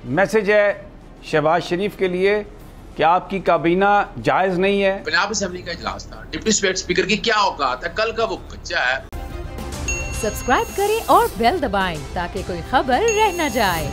Message है शहबाज शरीफ के लिए कि आपकी काबीना जायज़ नहीं है। पंजाब असेंबली का इजलास था, डिप्टी स्पीकर की क्या औकात है, कल का वो बच्चा है। सब्सक्राइब करें और बेल दबाएं ताकि कोई खबर रह न जाए।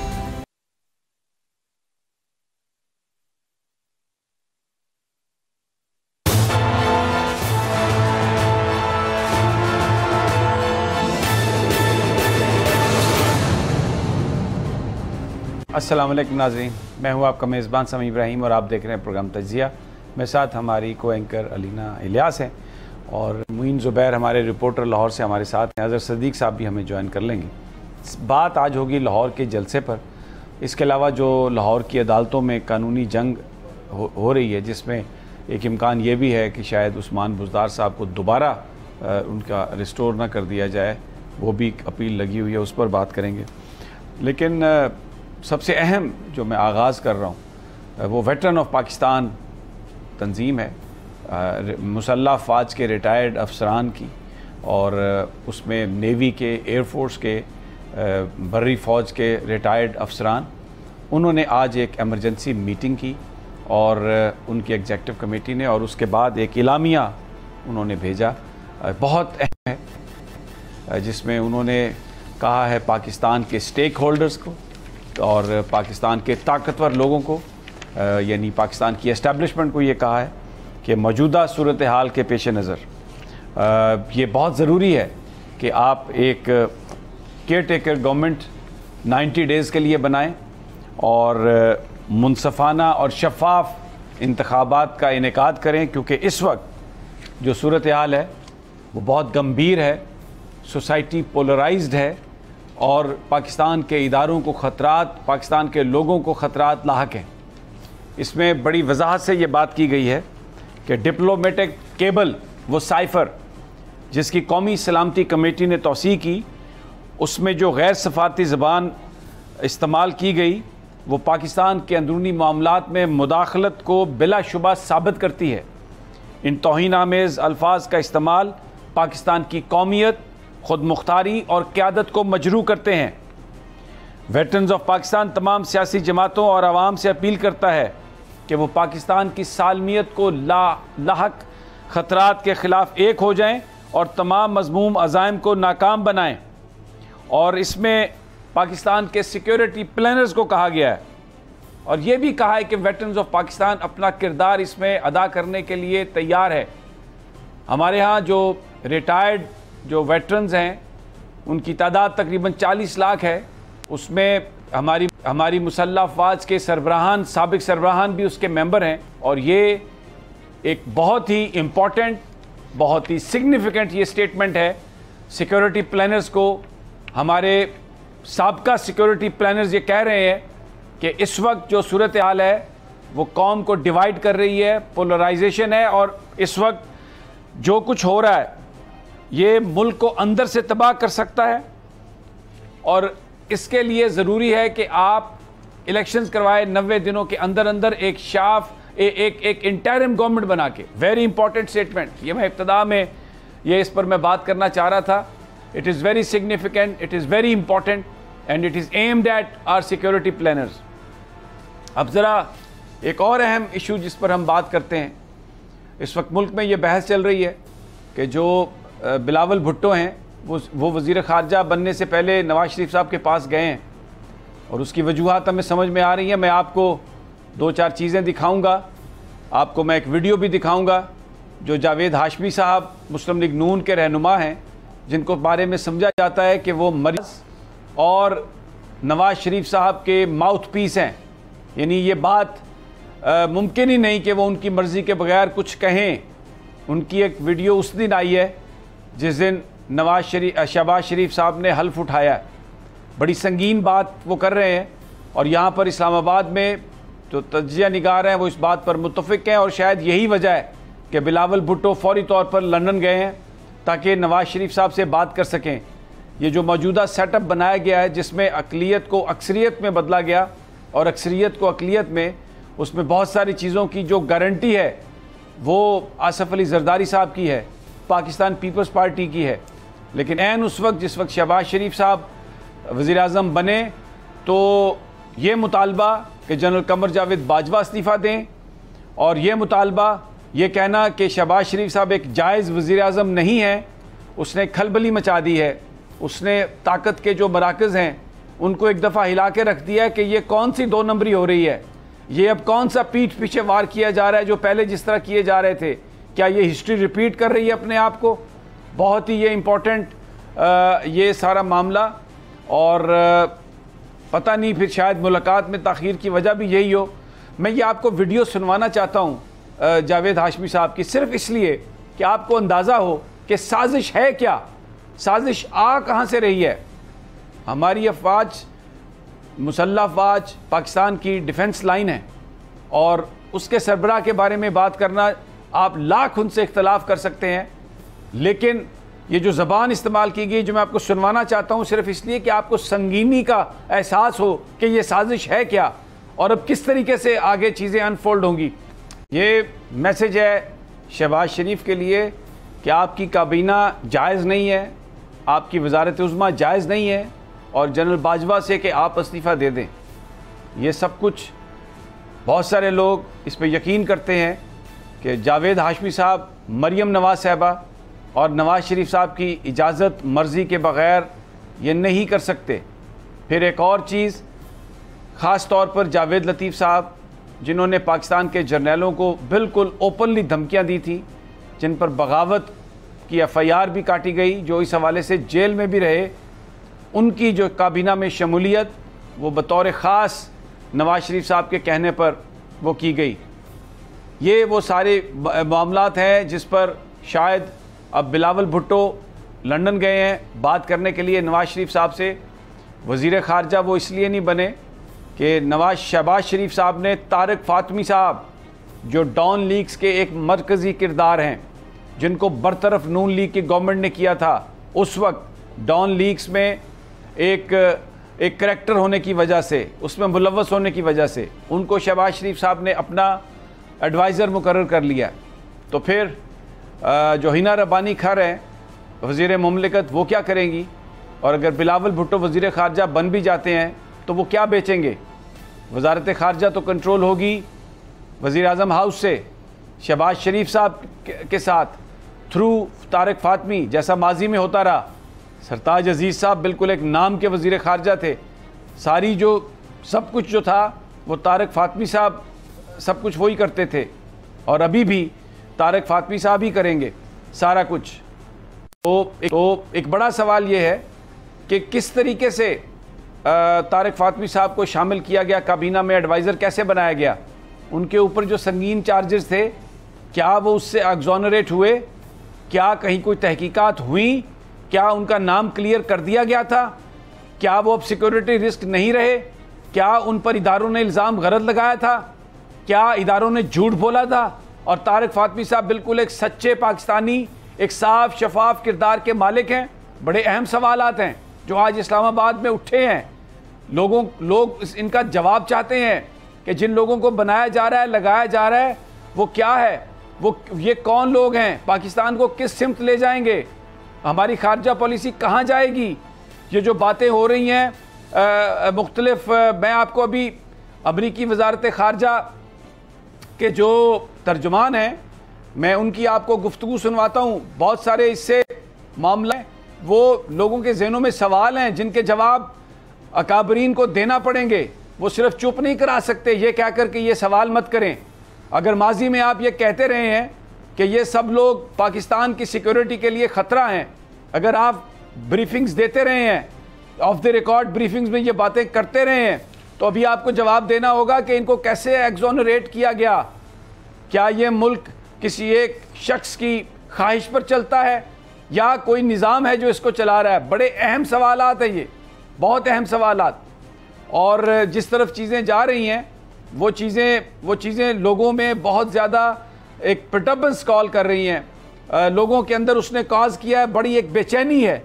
अस्सलाम वालेकुम नाज़रीन, मैं हूँ आपका मेज़बान समी इब्राहिम और आप देख रहे हैं प्रोग्राम तज्ज़िया। मेरे साथ हमारी को एंकर अलीना इलियास हैं और मुइन ज़ुबैर हमारे रिपोर्टर लाहौर से हमारे साथ हैं। अज़हर सदीक़ साहब भी हमें ज्वाइन कर लेंगे। बात आज होगी लाहौर के जलसे पर। इसके अलावा जो लाहौर की अदालतों में कानूनी जंग हो रही है, जिसमें एक इम्कान ये भी है कि शायद उस्मान बुज़दार साहब को दोबारा उनका रिस्टोर ना कर दिया जाए, वो भी अपील लगी हुई है, उस पर बात करेंगे। लेकिन सबसे अहम जो मैं आगाज़ कर रहा हूँ वो वेटरन ऑफ पाकिस्तान तंजीम है, मुसल्लह फ़ौज के रिटायर्ड अफसरान की, और उसमें नेवी के, एयरफोर्स के, बर्री फ़ौज के रिटायर्ड अफसरान। उन्होंने आज एक एमरजेंसी मीटिंग की और उनकी एग्जेक्टिव कमेटी ने, और उसके बाद एक इलामिया उन्होंने भेजा, बहुत अहम है, जिसमें उन्होंने कहा है पाकिस्तान के स्टेक होल्डर्स को और पाकिस्तान के ताकतवर लोगों को, यानी पाकिस्तान की एस्टैब्लिशमेंट को ये कहा है कि मौजूदा सूरत हाल के पेश नज़र ये बहुत ज़रूरी है कि आप एक केयर टेकर गवर्नमेंट 90 डेज़ के लिए बनाएं और मुनसफ़ाना और शफ़ाफ इंतखाबात का इनेकाद करें, क्योंकि इस वक्त जो सूरत हाल है वो बहुत गंभीर है, सोसाइटी पोलराइज्ड है और पाकिस्तान के इदारों को ख़तरात, पाकिस्तान के लोगों को ख़तरात लाहक हैं। इसमें बड़ी वजाहत से ये बात की गई है कि डिप्लोमेटिक केबल, वो साइफ़र जिसकी कौमी सलामती कमेटी ने तौसीह की, उसमें जो गैर सफ़ारती ज़बान इस्तेमाल की गई वो पाकिस्तान के अंदरूनी मामलात में मुदाखलत को बिलाशुबा साबित करती है। इन तौहीन-आमेज़ अल्फाज का इस्तेमाल पाकिस्तान की कौमियत, खुद मुख्तारी और क़यादत को मजरू करते हैं। वेटरन्स ऑफ पाकिस्तान तमाम सियासी जमातों और आवाम से अपील करता है कि वो पाकिस्तान की सालमियत को लाहक ख़तरात के ख़िलाफ़ एक हो जाएं और तमाम मज़मूम अज़ाइम को नाकाम बनाएं। और इसमें पाकिस्तान के सिक्योरिटी प्लानर्स को कहा गया है और ये भी कहा है कि वेटरन्स ऑफ पाकिस्तान अपना किरदार इसमें अदा करने के लिए तैयार है। हमारे यहाँ जो रिटायर्ड जो वेटरन्स हैं उनकी तादाद तकरीबन 40 लाख है। उसमें हमारी मुसल्लह फ़ौज के सरबराहान, साबिक सरबराहान भी उसके मेंबर हैं। और ये एक बहुत ही इम्पॉर्टेंट, बहुत ही सिग्निफिकेंट ये स्टेटमेंट है सिक्योरिटी प्लानर्स को। हमारे साबका सिक्योरिटी प्लानर्स ये कह रहे हैं कि इस वक्त जो सूरत हाल है वो कौम को डिवाइड कर रही है, पोलराइजेशन है, और इस वक्त जो कुछ हो रहा है ये मुल्क को अंदर से तबाह कर सकता है। और इसके लिए ज़रूरी है कि आप इलेक्शंस करवाए 90 दिनों के अंदर अंदर, एक इंटरिम गवर्नमेंट बना के। वेरी इंपॉर्टेंट स्टेटमेंट, ये मैं इब्तदा में इस पर मैं बात करना चाह रहा था। It is very significant, it is very important and it is aimed at our security planners. अब ज़रा एक और अहम इशू जिस पर हम बात करते हैं, इस वक्त मुल्क में ये बहस चल रही है कि जो बिलावल भुट्टो हैं वो वज़ीर ख़ारजा बनने से पहले नवाज़ शरीफ साहब के पास गए हैं और उसकी वजूहात हमें समझ में आ रही हैं। मैं आपको 2-4 चीज़ें दिखाऊंगा, आपको मैं एक वीडियो भी दिखाऊंगा जो जावेद हाशमी साहब मुस्लिम लीग नून के रहनुमा हैं, जिनको बारे में समझा जाता है कि वो मरीज़ और नवाज़ शरीफ साहब के माउथ पीस हैं। यानी ये बात मुमकिन ही नहीं कि वो उनकी मर्ज़ी के बगैर कुछ कहें। उनकी एक वीडियो उस दिन आई है जिस दिन शहबाज शरीफ साहब ने हल्फ उठाया। बड़ी संगीन बात वो कर रहे हैं और यहाँ पर इस्लामाबाद में जो तज्ज़िया निगार हैं वो इस बात पर मुत्तफ़िक हैं, और शायद यही वजह है कि बिलावल भुट्टो फ़ौरी तौर पर लंदन गए हैं ताकि नवाज़ शरीफ साहब से बात कर सकें। ये जो मौजूदा सेटअप बनाया गया है जिसमें अक़लियत को अक्सरियत में बदला गया और अक्सरियत को अक़लियत में, उसमें बहुत सारी चीज़ों की जो गारंटी है वो आसिफ अली ज़रदारी साहब की है, पाकिस्तान पीपल्स पार्टी की है। लेकिन ऐन उस वक्त जिस वक्त शहबाज शरीफ साहब वज़ीर आज़म बने तो ये मुतालबा कि जनरल कमर जावेद बाजवा इस्तीफ़ा दें, और ये मुतालबा ये कहना कि शहबाज शरीफ साहब एक जायज़ वज़ीर आज़म नहीं है, उसने खलबली मचा दी है। उसने ताकत के जो मराकज़ हैं उनको एक दफ़ा हिला के रख दिया है कि ये कौन सी 2 नंबरी हो रही है, ये अब कौन सा पीठ पीछे वार किया जा रहा है जो पहले जिस तरह किए जा रहे थे। क्या ये हिस्ट्री रिपीट कर रही है अपने आप को? बहुत ही ये इम्पोर्टेंट ये सारा मामला, और पता नहीं फिर शायद मुलाकात में ताख़ीर की वजह भी यही हो। मैं ये आपको वीडियो सुनवाना चाहता हूँ जावेद हाशमी साहब की, सिर्फ इसलिए कि आपको अंदाज़ा हो कि साजिश है क्या, साजिश आ कहाँ से रही है। हमारी अफवाज, मुसल्लह अफवाज पाकिस्तान की डिफेंस लाइन है, और उसके सरबराह के बारे में बात करना आप लाख उनसे इख्तलाफ कर सकते हैं, लेकिन ये जो ज़बान इस्तेमाल की गई जो मैं आपको सुनवाना चाहता हूँ सिर्फ इसलिए कि आपको संगीनी का एहसास हो कि ये साजिश है क्या और अब किस तरीके से आगे चीज़ें अनफोल्ड होंगी। ये मैसेज है शहबाज शरीफ के लिए कि आपकी काबीना जायज़ नहीं है, आपकी वज़ारत उज़्मा जायज़ नहीं है, और जनरल बाजवा से कि आप इस्तीफ़ा दे दें। ये सब कुछ बहुत सारे लोग इस पर यकीन करते हैं कि जावेद हाशमी साहब मरियम नवाज़ साहबा और नवाज़ शरीफ साहब की इजाज़त मर्ज़ी के बग़ैर ये नहीं कर सकते। फिर एक और चीज़, ख़ास तौर पर जावेद लतीफ़ साहब जिन्होंने पाकिस्तान के जर्नैलों को बिल्कुल ओपनली धमकियां दी थी, जिन पर बगावत की FIR भी काटी गई, जो इस हवाले से जेल में भी रहे, उनकी जो काबीना में शमूलियत वो बतौर ख़ास नवाज़ शरीफ साहब के कहने पर वो की गई। ये वो सारे मामलात हैं जिस पर शायद अब बिलावल भुट्टो लंदन गए हैं बात करने के लिए नवाज़ शरीफ साहब से। वज़ीर ख़ारजा वो इसलिए नहीं बने कि शहबाज शरीफ साहब ने तारिक फ़ातमी साहब जो डॉन लीग्स के एक मरकज़ी किरदार हैं, जिनको बरतरफ नून लीग की गवर्नमेंट ने किया था, उस वक्त डॉन लीग्स में एक करैक्टर होने की वजह से, उसमें मुलव्वस होने की वजह से उनको शहबाज शरीफ साहब ने अपना एडवाइज़र मुकर्रर कर लिया। तो फिर जो हिना रब्बानी खर हैं वज़ीर मुमलिकत, वो क्या करेंगी? और अगर बिलावल भुट्टो वज़ीर ख़ारजा बन भी जाते हैं तो वो क्या बेचेंगे? वज़ारत ख़ारजा तो कंट्रोल होगी वज़ीर आज़म हाउस से, शहबाज शरीफ साहब के साथ थ्रू तारिक फ़ातमी, जैसा माजी में होता रहा। सरताज अजीज़ साहब बिल्कुल एक नाम के वज़ीर ख़ारजा थे, सारी जो सब कुछ जो था वो तारिक फ़ातमी साहब सब कुछ वही करते थे, और अभी भी तारिक फ़ातमी साहब ही करेंगे सारा कुछ। तो एक बड़ा सवाल ये है कि किस तरीके से तारिक फ़ातमी साहब को शामिल किया गया काबीना में, एडवाइज़र कैसे बनाया गया, उनके ऊपर जो संगीन चार्जेस थे क्या वो उससे एग्जोनरेट हुए, क्या कहीं कोई तहकीकात हुई, क्या उनका नाम क्लियर कर दिया गया था, क्या वो अब सिक्योरिटी रिस्क नहीं रहे, क्या उन पर इदारों ने इल्ज़ाम गलत लगाया था, क्या इदारों ने झूठ बोला था। और तारिक फ़ातमी साहब बिल्कुल एक सच्चे पाकिस्तानी, एक साफ शफाफ किरदार के मालिक हैं। बड़े अहम सवालात हैं जो आज इस्लामाबाद में उठे हैं। लोग इनका जवाब चाहते हैं कि जिन लोगों को बनाया जा रहा है, लगाया जा रहा है, वो क्या है, ये कौन लोग हैं, पाकिस्तान को किस सिमत ले जाएंगे, हमारी खारजा पॉलिसी कहाँ जाएगी। ये जो बातें हो रही हैं मुख्तलिफ, मैं आपको अभी अमरीकी वज़ारत ख़ारजा के जो तर्जुमान हैं मैं उनकी आपको गुफ्तगू सुनवाता हूँ। बहुत सारे इससे मामले वो लोगों के जहनों में सवाल हैं जिनके जवाब अकाबरीन को देना पड़ेंगे। वो सिर्फ चुप नहीं करा सकते ये कह कर के ये सवाल मत करें। अगर माजी में आप ये कहते रहे हैं कि ये सब लोग पाकिस्तान की सिक्योरिटी के लिए ख़तरा हैं, अगर आप ब्रीफिंग्स देते रहे हैं, ऑफ द रिकॉर्ड ब्रीफिंग्स में ये बातें करते रहे हैं, तो अभी आपको जवाब देना होगा कि इनको कैसे एग्जोनरेट किया गया। क्या ये मुल्क किसी एक शख्स की ख्वाहिश पर चलता है या कोई निज़ाम है जो इसको चला रहा है? बड़े अहम सवालात हैं ये, बहुत अहम सवालात। और जिस तरफ चीज़ें जा रही हैं वो चीज़ें लोगों में बहुत ज़्यादा एक प्रटर्बेंस कॉल कर रही हैं। लोगों के अंदर उसने कॉज किया है, बड़ी एक बेचैनी है,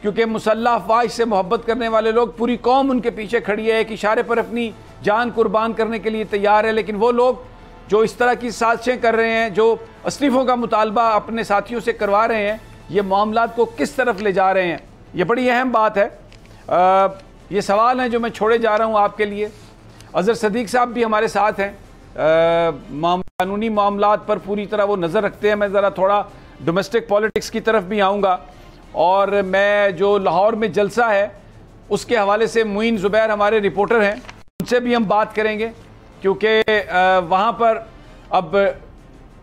क्योंकि मुसल्लह अफवाज से मोहब्बत करने वाले लोग, पूरी कौम उनके पीछे खड़ी है, एक इशारे पर अपनी जान कुर्बान करने के लिए तैयार है। लेकिन वो लोग जो इस तरह की साजिशें कर रहे हैं, जो इस्तीफ़ों का मुतालबा अपने साथियों से करवा रहे हैं, ये मामलात को किस तरफ ले जा रहे हैं, ये बड़ी अहम बात है। ये सवाल हैं जो मैं छोड़े जा रहा हूँ आपके लिए। अज़हर सदीक साहब भी हमारे साथ हैं, कानूनी मामलात पर पूरी तरह वो नज़र रखते हैं। मैं ज़रा थोड़ा डोमेस्टिक पॉलिटिक्स की तरफ भी आऊँगा, और मैं जो लाहौर में जलसा है उसके हवाले से मुइन ज़ुबैर हमारे रिपोर्टर हैं, उनसे भी हम बात करेंगे, क्योंकि वहाँ पर अब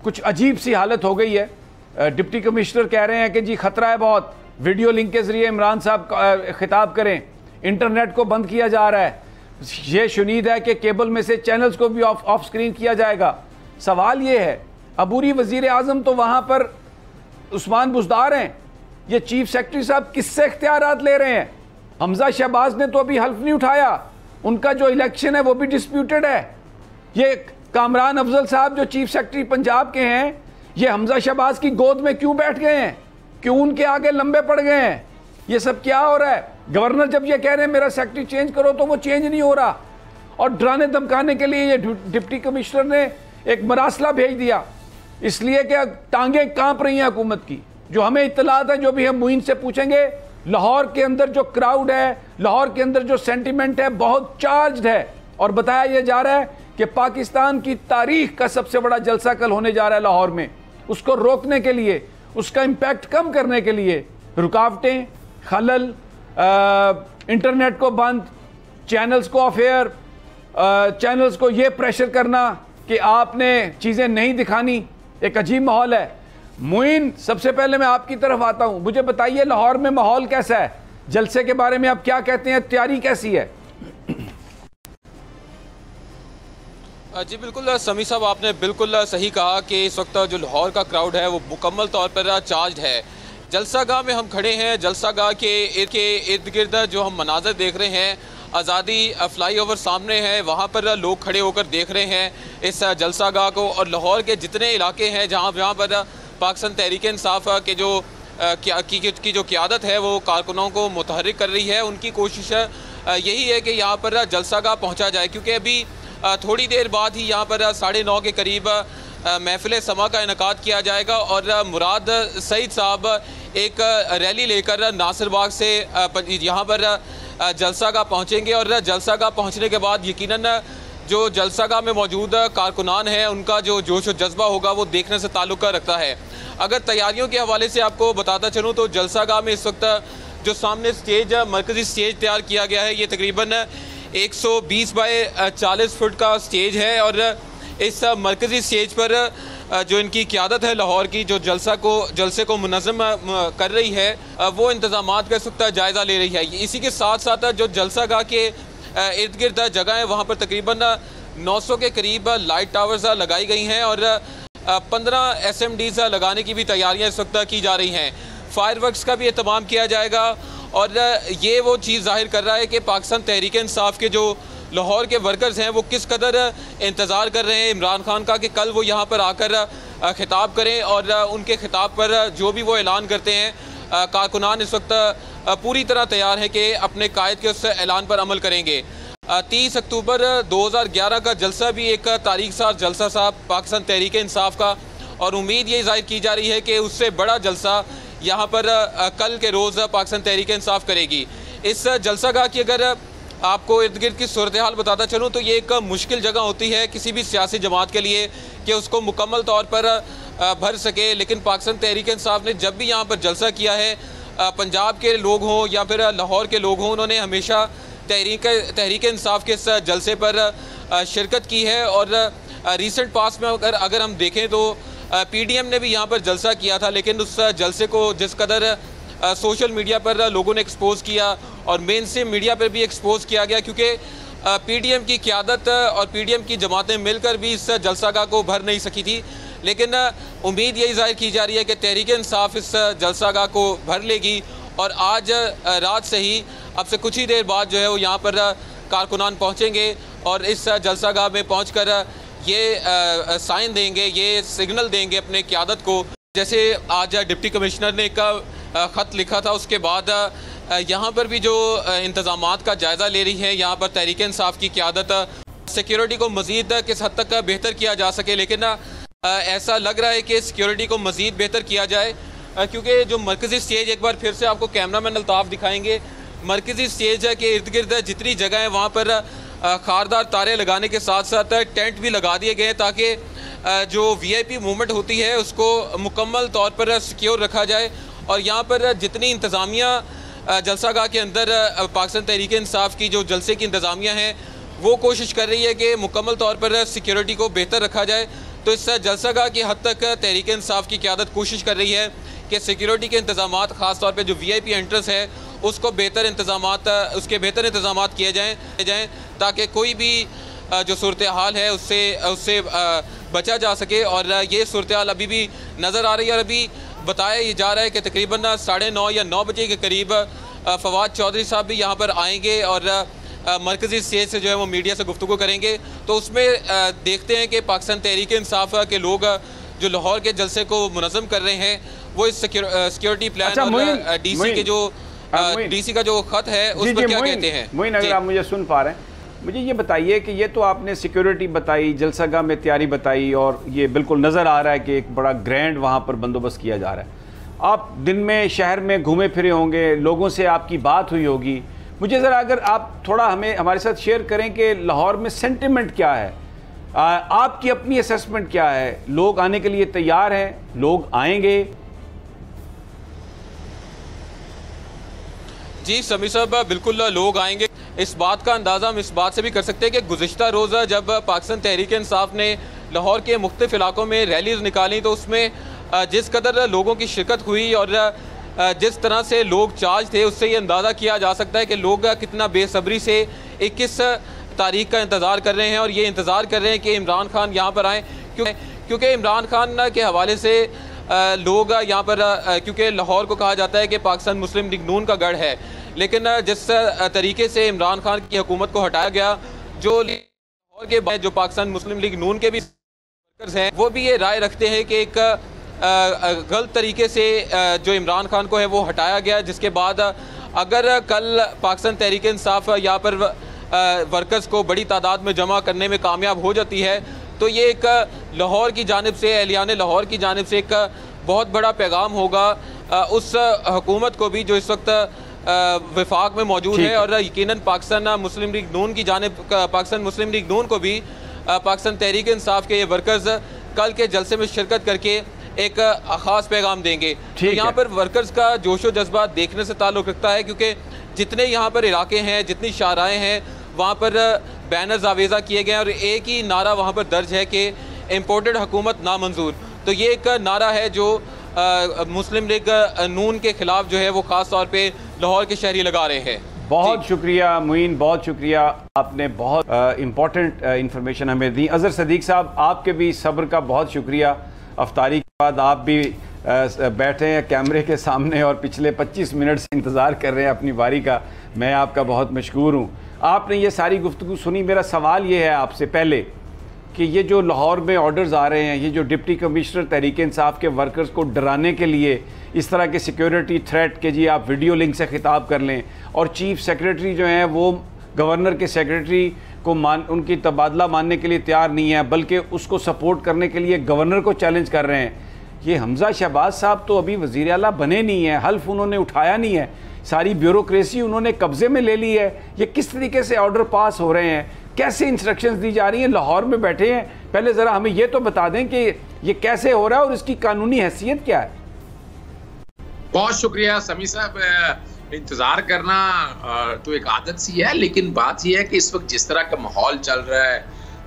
कुछ अजीब सी हालत हो गई है। डिप्टी कमिश्नर कह रहे हैं कि जी ख़तरा है बहुत, वीडियो लिंक के ज़रिए इमरान साहब खिताब करें, इंटरनेट को बंद किया जा रहा है, ये शुनीद है कि केबल में से चैनल्स को भी ऑफ स्क्रीन किया जाएगा। सवाल ये है, अबूरी वज़ीर आज़म तो वहाँ पर उस्मान बुज़दार हैं, ये चीफ सेक्रेटरी साहब किससे इख्तियारात ले रहे हैं? हमजा शहबाज ने तो अभी हल्फ नहीं उठाया, उनका जो इलेक्शन है वो भी डिस्प्यूटेड है। ये कामरान अफजल साहब जो चीफ सेक्रेटरी पंजाब के हैं, ये हमजा शहबाज की गोद में क्यों बैठ गए हैं, क्यों उनके आगे लंबे पड़ गए हैं? ये सब क्या हो रहा है? गवर्नर जब ये कह रहे हैं मेरा सेक्रेटरी चेंज करो, तो वो चेंज नहीं हो रहा, और डराने धमकाने के लिए ये डिप्टी कमिश्नर ने एक मरासला भेज दिया, इसलिए कि टांगे कांप रही हैं हुकूमत की। जो हमें इत्तलात है, जो भी हम मुइन से पूछेंगे, लाहौर के अंदर जो क्राउड है, लाहौर के अंदर जो सेंटिमेंट है, बहुत चार्ज्ड है, और बताया यह जा रहा है कि पाकिस्तान की तारीख का सबसे बड़ा जलसा कल होने जा रहा है लाहौर में। उसको रोकने के लिए, उसका इम्पैक्ट कम करने के लिए रुकावटें, खलल, इंटरनेट को बंद, चैनल्स को ऑफ एयर, चैनल्स को ये प्रेशर करना कि आपने चीज़ें नहीं दिखानी, एक अजीब माहौल है। मुइन, सबसे पहले मैं आपकी तरफ आता हूं, मुझे बताइए लाहौर में माहौल कैसा है, जलसे के बारे में आप क्या कहते हैं, तैयारी कैसी है? जी बिल्कुल समी साहब, आपने बिल्कुल सही कहा कि इस वक्त जो लाहौर का क्राउड है वो मुकम्मल तौर पर चार्ज है। जलसा गाह में हम खड़े हैं, जलसा गाह के इर्द गिर्द जो हम मनाजर देख रहे हैं, आज़ादी फ्लाईओवर सामने है, वहाँ पर लोग खड़े होकर देख रहे हैं इस जलसा गाह को। और लाहौर के जितने इलाके हैं जहाँ पर पाकिस्तान तहरीक इंसाफ के जो की जो क़यादत है वो कारकुनों को मुतहर्रिक कर रही है, उनकी कोशिश यही है कि यहाँ पर जलसा गाह पहुँचा जाए, क्योंकि अभी थोड़ी देर बाद ही यहाँ पर 9:30 के करीब महफिल समा का इनकाद किया जाएगा, और मुराद सईद साहब एक रैली लेकर नासिर बाग से यहाँ पर जलसा गाह पहुँचेंगे। और जलसा गाह पहुँचने के बाद यकीनन जो जलसा गाह में मौजूद कारकुनान हैं उनका जो जोश और जज्बा होगा वो देखने से ताल्लुक़ रखता है। अगर तैयारियों के हवाले से आपको बताता चलूँ तो जलसा गाह में इस वक्त जो सामने स्टेज, मरकज़ी स्टेज तैयार किया गया है, ये तकरीबन 120 बाय 40 फुट का स्टेज है। और इस मरकज़ी स्टेज पर जो इनकी क़यादत है लाहौर की, जो जलसे को मुनज़्ज़म कर रही है, वो इंतज़ामात का इस वक्त जायज़ा ले रही है। इसी के साथ साथ जो जलसा गाह के इर्द गिर्द जगह है वहाँ पर तकरीबन 900 के करीब लाइट टावर्स लगाई गई हैं, और 15 SMDs लगाने की भी तैयारियाँ इस वक्त की जा रही हैं। फायरवर्क्स का भी एहतमाम किया जाएगा, और ये वो चीज़ जाहिर कर रहा है कि पाकिस्तान तहरीक इंसाफ के जो लाहौर के वर्कर्स हैं वो किस कदर इंतज़ार कर रहे हैं इमरान खान का कि कल वो यहाँ पर आकर खिताब करें, और उनके खिताब पर जो भी वो ऐलान करते हैं, कारकुनान इस वक्त पूरी तरह तैयार है कि अपने कायद के उस ऐलान पर अमल करेंगे। 30 अक्टूबर 2011 का जलसा भी एक तारीख साज जलसा साहब पाकिस्तान तहरीक इंसाफ का, और उम्मीद ये जाहिर की जा रही है कि उससे बड़ा जलसा यहाँ पर कल के रोज़ पाकिस्तान तहरीक इंसाफ करेगी। इस जलसा गाह की अगर आपको इर्द गिर्द की सूरत हाल बताता चलूँ तो ये एक मुश्किल जगह होती है किसी भी सियासी जमात के लिए कि उसको मुकम्मल तौर पर भर सके, लेकिन पाकिस्तान तहरीक इंसाफ ने जब भी यहाँ पर जलसा किया है, पंजाब के लोग हों या फिर लाहौर के लोग हों, उन्होंने हमेशा तहरीक इंसाफ के इस जलसे पर शिरकत की है। और रिसेंट पास में अगर हम देखें तो PDM ने भी यहाँ पर जलसा किया था, लेकिन उस जलसे को जिस कदर सोशल मीडिया पर लोगों ने एक्सपोज़ किया और मेन स्ट्रीम मीडिया पर भी एक्सपोज़ किया गया, क्योंकि PDM की क़यादत और PDM की जमातें मिलकर भी इस जलसागाह को भर नहीं सकी थी। लेकिन उम्मीद यही जाहिर की जा रही है कि तहरीक इंसाफ इस जलसागाह को भर लेगी, और आज रात से ही, अब से कुछ ही देर बाद जो है वो यहाँ पर कारकुनान पहुँचेंगे और इस जलसागाह में पहुँचकर ये साइन देंगे, ये सिग्नल देंगे अपने क़यादत को। जैसे आज डिप्टी कमिश्नर ने एक ख़त लिखा था, उसके बाद यहाँ पर भी जो इंतज़ामात का जायज़ा ले रही है यहाँ पर तहरीक इंसाफ की क़यादत, सिक्योरिटी को मज़ीद किस हद तक बेहतर किया जा सके। लेकिन ऐसा लग रहा है कि सिक्योरिटी को मज़ीद बेहतर किया जाए, क्योंकि जो मरकज़ी स्टेज, एक बार फिर से आपको कैमरा मैन अल्ताफ़ दिखाएंगे, मरकज़ी स्टेज के इर्द गिर्द जितनी जगह है वहाँ पर खारदार तारे लगाने के साथ साथ टेंट भी लगा दिए गए हैं ताकि जो वीआईपी मूवमेंट होती है उसको मुकम्मल तौर पर सिक्योर रखा जाए। और यहाँ पर जितनी इंतज़ामिया जलसागाह के अंदर पाकिस्तान तहरीक इंसाफ की जो जलसे की इंतज़ामिया हैं वो कोशिश कर रही है कि मुकम्मल तौर पर सिक्योरिटी को बेहतर रखा जाए। तो इस जलसागाह की हद तक तहरीक इंसाफ की क़यादत कोशिश कर रही है कि सिक्योरिटी के इंतज़ामात ख़ास तौर पे जो वीआईपी एंट्रेंस है उसको बेहतर बेहतर इंतज़ामात किए जाएँ ताकि कोई भी जो सूरत हाल है उससे बचा जा सके। और ये सूरत हाल अभी भी नज़र आ रही है और अभी बताया जा रहा है कि तकरीबन 9:30 या 9 बजे के करीब फवाद चौधरी साहब भी यहाँ पर आएंगे और मरकज़ी स्टेज से जो है वो मीडिया से गुफ्तगू करेंगे। तो उसमें देखते हैं कि पाकिस्तान तहरीक इंसाफ के लोग जो लाहौर के जलसे को मुनज़्ज़म कर रहे हैं वो इस सिक्योरिटी प्लान और डीसी का जो ख़त है उस पर क्या कहते हैं। मोइन, अगर आप मुझे सुन पा रहे हैं, मुझे ये बताइए कि ये तो आपने सिक्योरिटी बताई, जलसागाह में तैयारी बताई और ये बिल्कुल नज़र आ रहा है कि एक बड़ा ग्रैंड वहाँ पर बंदोबस्त किया जा रहा है। आप दिन में शहर में घूमे फिरे होंगे, लोगों से आपकी बात हुई होगी। मुझे ज़रा अगर आप थोड़ा हमारे साथ शेयर करें कि लाहौर में सेंटिमेंट क्या है, आपकी अपनी असेसमेंट क्या है। लोग आने के लिए तैयार हैं, लोग आएंगे? जी समी साहब, बिल्कुल लोग आएंगे। इस बात का अंदाज़ा हम इस बात से भी कर सकते हैं कि गुज़िश्ता रोज़ा जब पाकिस्तान तहरीक इंसाफ ने लाहौर के मुख्तलिफ़ इलाकों में रैलीज़ निकाली तो उसमें जिस कदर लोगों की शिरकत हुई और जिस तरह से लोग चार्ज थे उससे ये अंदाज़ा किया जा सकता है कि लोग कितना बेसब्री से 21 तारीख का इंतज़ार कर रहे हैं और ये इंतज़ार कर रहे हैं कि इमरान खान यहाँ पर आएँ, क्योंकि इमरान खान के हवाले से लोग यहाँ पर, क्योंकि लाहौर को कहा जाता है कि पाकिस्तान मुस्लिम लीग नून का गढ़ है, लेकिन जिस तरीके से इमरान खान की हुकूमत को हटाया गया, जो लाहौर के बाद जो पाकिस्तान मुस्लिम लीग नून के भी वर्कर्स हैं वो भी ये राय रखते हैं कि एक गलत तरीके से जो इमरान खान को है वो हटाया गया, जिसके बाद अगर कल पाकिस्तान तहरीक इंसाफ यहाँ पर वर्कर्स को बड़ी तादाद में जमा करने में कामयाब हो जाती है तो ये एक लाहौर की जानिब से, एहलियान लाहौर की जानिब से एक बहुत बड़ा पैगाम होगा उस हुकूमत को भी जो इस वक्त वफाक में मौजूद है, और यकीनन पाकिस्तान मुस्लिम लीग नून की जानिब, पाकिस्तान मुस्लिम लीग नून को भी पाकिस्तान तहरीक इंसाफ के ये वर्कर्स कल के जलसे में शिरकत करके एक ख़ास पैगाम देंगे। तो यहाँ पर वर्कर्स का जोशो जज्बा देखने से ताल्लुक़ रखता है, क्योंकि जितने यहाँ पर इलाके हैं, जितनी शाहराएँ हैं, वहाँ पर बैनर्स आवेज़ा किए गए और एक ही नारा वहाँ पर दर्ज है कि इम्पोर्टेड हुकूमत नामंजूर। तो ये एक नारा है जो मुस्लिम लीग नून के ख़िलाफ़ जो है वो ख़ास तौर पे लाहौर के शहरी लगा रहे हैं। बहुत शुक्रिया मुईन, बहुत शुक्रिया, आपने बहुत इम्पॉर्टेंट इंफॉर्मेशन हमें दी। अज़हर सदीक साहब, आपके भी सब्र का बहुत शुक्रिया। अफ्तारी के बाद आप भी बैठे हैं कैमरे के सामने और पिछले 25 मिनट से इंतज़ार कर रहे हैं अपनी बारी का। मैं आपका बहुत मशकूर हूँ। आपने ये सारी गुफ्तगू सुनी। मेरा सवाल ये है आपसे पहले कि ये जो लाहौर में ऑर्डर्स आ रहे हैं, ये जो डिप्टी कमिश्नर तहरीक इंसाफ के वर्कर्स को डराने के लिए इस तरह के सिक्योरिटी थ्रेट के जी आप वीडियो लिंक से खिताब कर लें, और चीफ सेक्रेटरी जो हैं वो गवर्नर के सेक्रेटरी को उनकी तबादला मानने के लिए तैयार नहीं है, बल्कि उसको सपोर्ट करने के लिए गवर्नर को चैलेंज कर रहे हैं। ये हमजा शहबाज साहब तो अभी वज़ीर आला बने नहीं हैं, हल्फ उन्होंने उठाया नहीं है, सारी ब्यूरोक्रेसी उन्होंने कब्जे में ले ली है। ये किस तरीके से ऑर्डर पास हो रहे हैं, कैसे इंस्ट्रक्शंस दी जा रही हैं? लाहौर में बैठे हैं, पहले ज़रा हमें ये तो बता दें कि ये कैसे हो रहा है और इसकी कानूनी हैसियत क्या है। बहुत शुक्रिया समी साहब। इंतजार करना तो एक आदत सी है, लेकिन बात यह है कि इस वक्त जिस तरह का माहौल चल रहा है,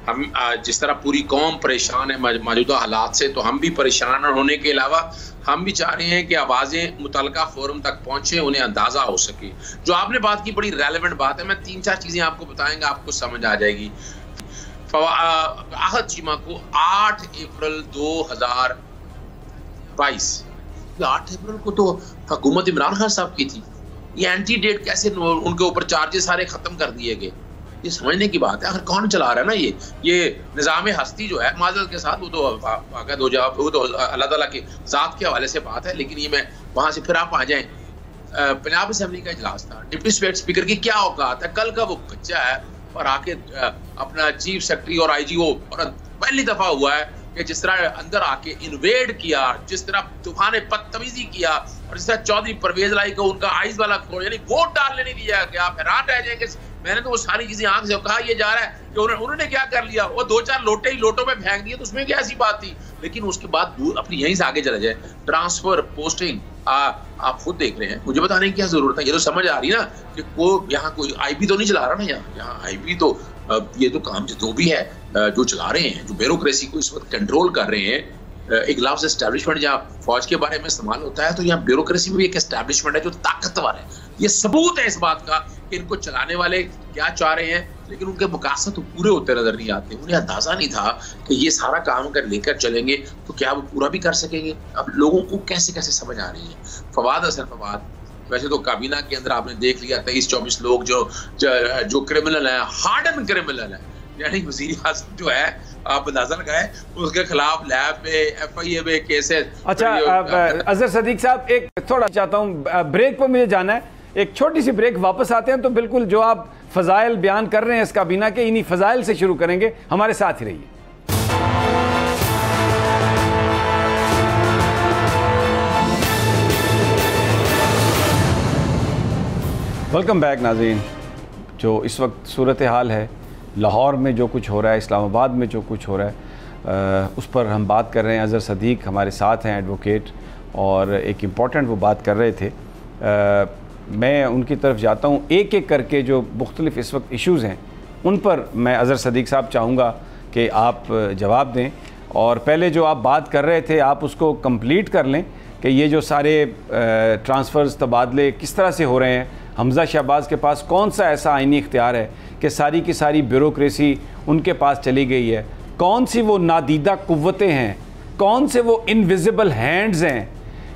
हम जिस तरह पूरी कौम परेशान है मौजूदा हालात से, तो हम भी परेशान होने के अलावा हम भी चाह रहे हैं कि आवाज़ें मुतलका फोरम तक पहुँचे, उन्हें अंदाज़ा हो सके। जो आपने बात की बड़ी रेलेवेंट बात है। मैं 3-4 चीज़ें आपको बताएंगा, आपको समझ आ जाएगी। आहद चीमा को 8 अप्रैल 2022, 8 अप्रैल को तो हुकूमत इमरान खान साहब की थी। ये एंटी डेट कैसे उनके ऊपर चार्जेस सारे ख़त्म कर दिए गए, ये समझने की बात है। आखिर कौन चला रहा है ना ये निज़ाम हस्ती जो है, माज़रत के साथ, वो तो वाक़ई हो जाए, वो तो अल्लाह ताला की ज़ात के हवाले से बात है। लेकिन ये मैं वहाँ से फिर आप आ जाएँ, पंजाब असेंबली का इजलास था, डिप्टी स्पीकर की क्या औकात है, कल का वो बच्चा है और आके अपना चीफ सेक्रेटरी और IGO, और पहली दफ़ा हुआ है कि जिस तरह अंदर आके इन्वेड किया, जिस तरह तूफान बदतमीजी किया, और जिस तरह चौधरी परवेज लाई को उनका आइज वाला खोल, यानी वोट डालने नहीं दिया गया। आप हैरान रह जाएंगे मैंने तो वो सारी चीजें आंख से कहा, ये जा रहा है कि उन्होंने क्या कर लिया, वो 2-4 लोटे ही लोटों में फेंक दिए, तो उसमें क्या ऐसी बात थी। लेकिन उसके बाद अपनी यहीं से आगे चला जाए, ट्रांसफर पोस्टिंग आप खुद देख रहे हैं, मुझे बताने की क्या जरूरत है। ये तो समझ आ रही ना कि यहाँ कोई आईबी तो नहीं चला रहा ना, यहाँ आईबी तो ये तो काम जो भी है जो चला रहे हैं, जो ब्यूरोक्रेसी को इस वक्त कंट्रोल कर रहे हैं। एक लफ्ज एस्टैब्लिशमेंट जहाँ फौज के बारे में इस्तेमाल होता है, तो यहाँ ब्यूरोक्रेसी में भी एक एस्टैब्लिशमेंट है जो ताकतवर है। ये सबूत है इस बात का कि इनको चलाने वाले क्या चाह रहे हैं, लेकिन उनके मकासद तो पूरे होते नजर नहीं आते। उन्हें अंदाजा नहीं था कि ये सारा काम अगर लेकर चलेंगे तो क्या वो पूरा भी कर सकेंगे। अब लोगों को कैसे कैसे समझ आ रही है। फवाद हसन फवाद, वैसे तो काबीना के अंदर आपने देख लिया 23-24 लोग जो क्रिमिनल है, हार्डन क्रिमिनल है, यानी वज़ीर आज़म जो है आप अंदाजा लगाए, उसके खिलाफ लैब में FIA में केसेस। अच्छा अजहर सदीक साहब, एक थोड़ा चाहता हूँ ब्रेक पर मुझे जाना है, एक छोटी सी ब्रेक, वापस आते हैं तो बिल्कुल जो आप फजाइल बयान कर रहे हैं इस काबीना के, इन्हीं फजाइल से शुरू करेंगे। हमारे साथ ही रहिए। वेलकम बैक नाज़रीन। जो इस वक्त सूरत हाल है, लाहौर में जो कुछ हो रहा है, इस्लामाबाद में जो कुछ हो रहा है, उस पर हम बात कर रहे हैं। अजहर सदीक हमारे साथ हैं, एडवोकेट, और एक इम्पॉर्टेंट वो बात कर रहे थे। मैं उनकी तरफ जाता हूँ, एक एक करके जो मुख्तलिफ इस वक्त इश्यूज़ हैं उन पर मैं अजहर सदीक साहब चाहूँगा कि आप जवाब दें। और पहले जो आप बात कर रहे थे आप उसको कंप्लीट कर लें कि ये जो सारे ट्रांसफ़र्स, तबादले किस तरह से हो रहे हैं। हमज़ा शहबाज के पास कौन सा ऐसा आइनी इख्तियार है कि सारी की सारी ब्यूरोक्रेसी उनके पास चली गई है? कौन सी वो नादीदा कुव्वतें हैं, कौन से वो इनविजिबल हैंड्स हैं,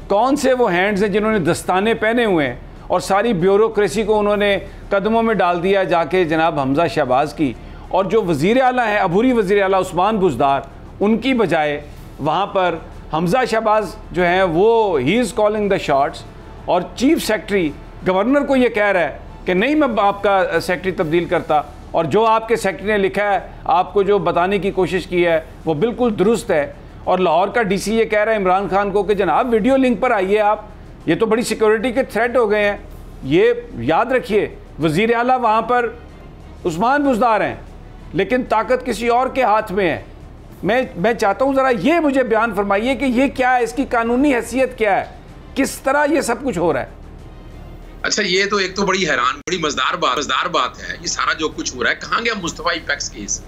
कौन से वो हैंड्स हैं जिन्होंने दस्ताने पहने हुए हैं और सारी ब्यूरोक्रेसी को उन्होंने कदमों में डाल दिया जाके जनाब हमज़ा शहबाज की। और जो वज़ीर आला हैं, अबूरी वज़ीर आला उस्मान बुज़दार, उनकी बजाय वहाँ पर हमज़ा शहबाज जो हैं वो he is calling the shots, और चीफ सेक्रेटरी गवर्नर को ये कह रहा है कि नहीं मैं आपका सेक्रेटरी तब्दील करता, और जो आपके सेक्रेटरी ने लिखा है, आपको जो बताने की कोशिश की है वो बिल्कुल दुरुस्त है। और लाहौर का DC ये कह रहा है इमरान खान को कि जनाब वीडियो लिंक पर आइए आप, ये तो बड़ी सिक्योरिटी के थ्रेट हो गए हैं। ये याद रखिए, वज़ीर आला वहाँ पर उस्मान बुज़दार हैं, लेकिन ताकत किसी और के हाथ में है। मैं चाहता हूँ ज़रा ये मुझे बयान फरमाइए कि ये क्या है, इसकी कानूनी हैसियत क्या है, किस तरह ये सब कुछ हो रहा है। अच्छा, ये तो एक तो बड़ी हैरान, बड़ी मजेदार बात है। ये सारा जो कुछ हो रहा है, कहाँ गया मुस्तफा इपेक्स केस?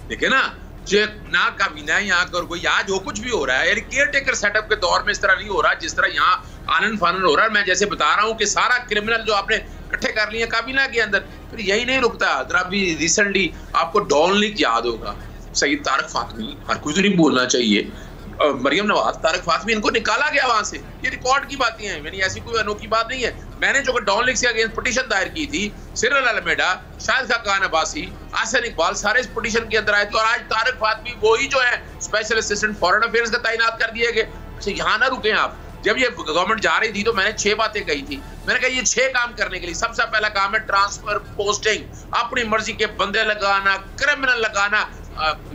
देखे ना, जो ना काबीना यहाँ कर कोई, यहाँ जो कुछ भी हो रहा है, यानी केयर टेकर सेटअप के दौर में इस तरह नहीं हो रहा जिस तरह यहाँ आनन फानन हो रहा है। मैं जैसे बता रहा हूँ कि सारा क्रिमिनल जो आपने इकट्ठे कर लिए काबीना के अंदर, फिर यही नहीं रुकता। जरा भी रिसेंटली आपको डॉन लीग याद होगा, सईद तारक फातमी, हर कोई तो नहीं बोलना चाहिए, मरियम नवाज, तारक फातमी, इनको निकाला गया वहां से। ये रिकॉर्ड की बातें हैं, यानी ऐसी कोई अनोखी बात नहीं है। मैंने जो डॉन लीग से अगेंस्ट पिटीशन दायर की थी, सिरल अलमेडा, शाहिद खान अब्बासी, आसन इकबाल, सारे इस पिटीशन के अंदर आए थे। और आज तारक फातमी वही जो है स्पेशल असिस्टेंट फॉरेन अफेयर्स का तैनात कर दिए गए। अच्छा, यहाँ ना रुके आप। जब ये गवर्नमेंट जा रही थी तो मैंने 6 बातें कही थी। मैंने कहा ये 6 काम करने के लिए सबसे पहला काम है ट्रांसफर, पोस्टिंग, अपनी मर्जी के बंदे लगाना, क्रिमिनल लगाना।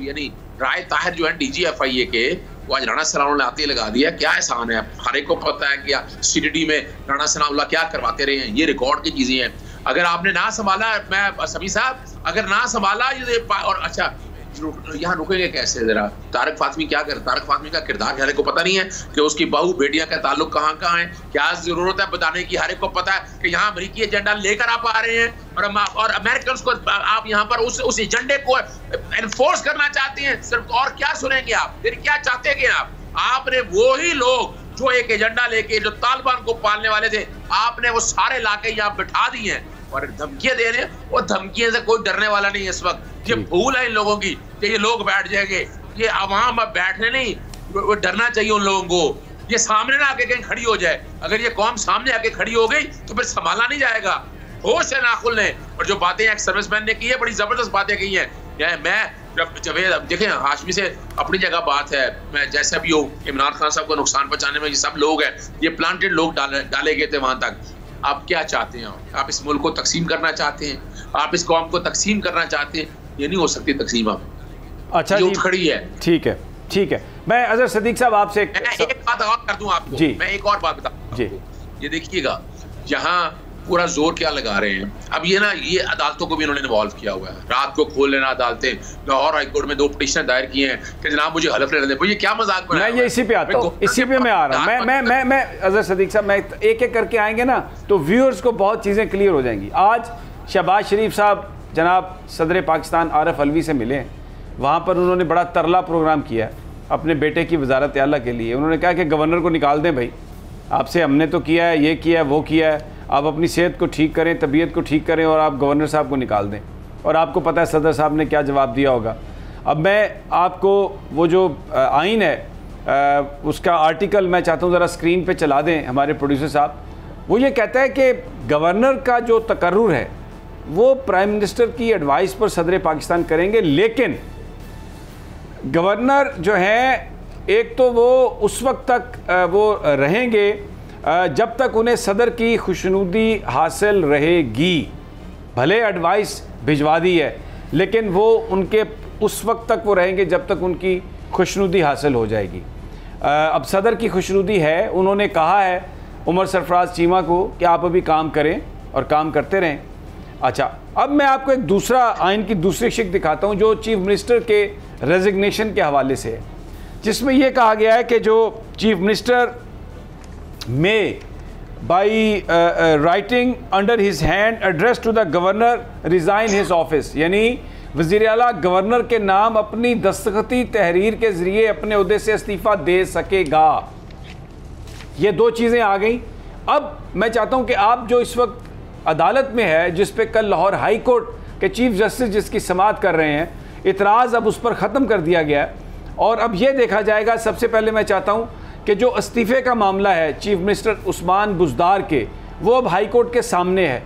यानी राय ताहिर जो है DG FIA के, वो आज राणा सनाउल्लाह ने आते लगा दिया। क्या एहसान है, हर एक को पता है कि CTD में राणा सनाउल्लाह क्या करवाते रहे हैं। ये रिकॉर्ड की चीजें हैं। अगर आपने ना संभाला, मैं समी साहब अगर ना संभाला ये, और अच्छा यहाँ रुकेंगे कैसे? जरा तारक फातमी क्या कर, तारक फातमी का किरदार हर एक को पता नहीं है कि उसकी बहू बेटियां का ताल्लुक कहाँ कहाँ है, क्या जरूरत है बताने की। हर एक को पता है कि यहाँ अमेरिकी एजेंडा लेकर आप आ रहे हैं और अमेरिकन को आप यहाँ पर उस एजेंडे को एनफोर्स करना चाहते हैं सिर्फ। और क्या सुनेंगे आप, फिर क्या चाहते हैं आप? आपने वो ही लोग जो एक एजेंडा लेके जो तालिबान को पालने वाले थे, आपने वो सारे लाके यहाँ बिठा दिए हैं और धमकियां दे रहे हैं। और धमकियों से कोई डरने वाला नहीं है इस वक्त। ये भूल है इन लोगों की कि ये लोग बैठ जाएंगे। ये आवाम अब बैठने नहीं, डरना चाहिए उन लोगों को। ये सामने ना आके कहीं खड़ी हो जाए। अगर ये कौम सामने आके खड़ी हो गई तो फिर संभाला नहीं जाएगा। होश है ना खुलने। और जो बातें एक सर्विसमैन ने की है, बड़ी जबरदस्त बातें की हैं। मैं जवेद, देखें हाशमी से अपनी जगह बात है, मैं जैसा भी हूँ, इमरान खान साहब को नुकसान पहुंचाने में ये सब लोग हैं, ये प्लांटेड लोग डाले गए थे वहां तक। आप क्या चाहते हैं? आप इस मुल्क को तकसीम करना चाहते हैं? आप इस कौम को तकसीम करना चाहते हैं? ये नहीं हो सकती तकसीम अब। अच्छा जी, खड़ी है। ठीक है, ठीक है। मैं अजहर सदीक साहब आपसे एक बात और कर दूं आपको। मैं एक और बात बताऊं जी। ये देखिएगा, यहाँ पूरा जोर क्या लगा रहे हैं। अब ये ना, ये अदालतों को भी इन्होंने इन्वॉल्व किया हुआ है। रात को खोल लेना अदालतें। लाहौर हाईकोर्ट में 2 पिटीशन दायर किए हैं कि जनाब मुझे हलफ लेने दें। ये क्या मजाक बनाया? मैं ये इसी पे आता हूँ, इसी पे मैं आ रहा हूँ। मैं अजहर सदीक साहब, मैं एक एक करके आएंगे ना तो व्यूअर्स को बहुत चीज़ें क्लियर हो जाएंगी। आज शहबाज शरीफ साहब जनाब सदर पाकिस्तान आरिफ अलवी से मिले, वहाँ पर उन्होंने बड़ा तरला प्रोग्राम किया अपने बेटे की वजारत आला के लिए। उन्होंने कहा कि गवर्नर को निकाल दें भाई, आपसे हमने तो किया है, ये किया है, वो किया है, आप अपनी सेहत को ठीक करें, तबीयत को ठीक करें और आप गवर्नर साहब को निकाल दें। और आपको पता है सदर साहब ने क्या जवाब दिया होगा। अब मैं आपको वो जो आइन है उसका आर्टिकल मैं चाहता हूँ ज़रा स्क्रीन पे चला दें हमारे प्रोड्यूसर साहब। वो ये कहता है कि गवर्नर का जो तकर्रुर है वो प्राइम मिनिस्टर की एडवाइस पर सदर पाकिस्तान करेंगे, लेकिन गवर्नर जो हैं एक तो वो उस वक्त तक वो रहेंगे जब तक उन्हें सदर की खुशनुदी हासिल रहेगी। भले एडवाइस भिजवा दी है, लेकिन वो उनके उस वक्त तक वो रहेंगे जब तक उनकी खुशनुदी हासिल हो जाएगी। अब सदर की खुशनुदी है, उन्होंने कहा है उमर सरफराज चीमा को कि आप अभी काम करें और काम करते रहें। अच्छा, अब मैं आपको एक दूसरा आइन की दूसरी शिक दिखाता हूँ जो चीफ मिनिस्टर के रेजिग्नेशन के हवाले से है, जिसमें यह कहा गया है कि जो चीफ मिनिस्टर में by writing under his hand address to the governor resign his office, यानी वज़ीर आला गवर्नर के नाम अपनी दस्तखती तहरीर के ज़रिए अपने ओहदे से इस्तीफ़ा दे सकेगा। ये 2 चीज़ें आ गई। अब मैं चाहता हूँ कि आप जो इस वक्त अदालत में है, जिस पे कल लाहौर हाई कोर्ट के चीफ जस्टिस जिसकी समाअत कर रहे हैं, इतराज़ अब उस पर ख़त्म कर दिया गया है और अब ये देखा जाएगा। सबसे पहले मैं चाहता हूँ कि जो इस्तीफ़े का मामला है चीफ मिनिस्टर उस्मान बुज़दार के, वो अब हाई कोर्ट के सामने है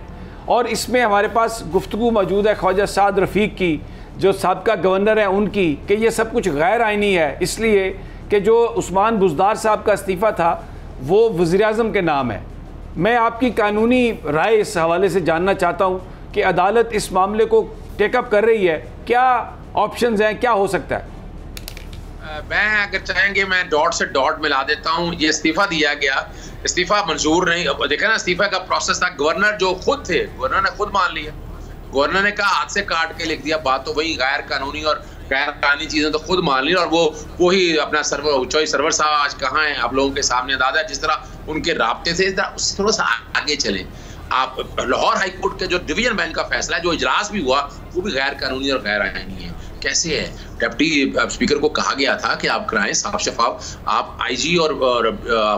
और इसमें हमारे पास गुफ्तगू मौजूद है ख्वाजा साद रफ़ीक की, जो साबका गवर्नर है उनकी, कि ये सब कुछ गैर आइनी है, इसलिए कि जो उस्मान बुज़दार साहब का इस्तीफ़ा था वो वज़ीर-ए-आज़म के नाम है। मैं आपकी कानूनी राय इस हवाले से जानना चाहता हूँ कि अदालत इस मामले को टेकअप कर रही है, क्या ऑप्शंस हैं, क्या हो सकता है? मैं अगर चाहेंगे मैं डॉट से डॉट मिला देता हूँ। ये इस्तीफा दिया गया, इस्तीफा मंजूर नहीं, देखा ना इस्तीफा का प्रोसेस था। गवर्नर जो खुद थे, गवर्नर ने खुद मान लिया, गवर्नर ने कहा हाथ से काट के लिख दिया, बात तो वही गैर कानूनी और गैर कानूनी चीजें तो खुद मान ली। और वो ही अपना सर्वर साहब आज कहाँ हैं आप लोगों के सामने, दादा जिस तरह उनके राब्ते थे उससे थोड़ा सा आगे चले आप। लाहौर हाई कोर्ट के जो डिवीजन बेंच का फैसला है, जो इजलास भी हुआ, वो भी गैर कानूनी और गैर आईनी है। कैसे है? डिप्टी स्पीकर को कहा गया था कि आप कराएं साफ शफाफ, आप आईजी और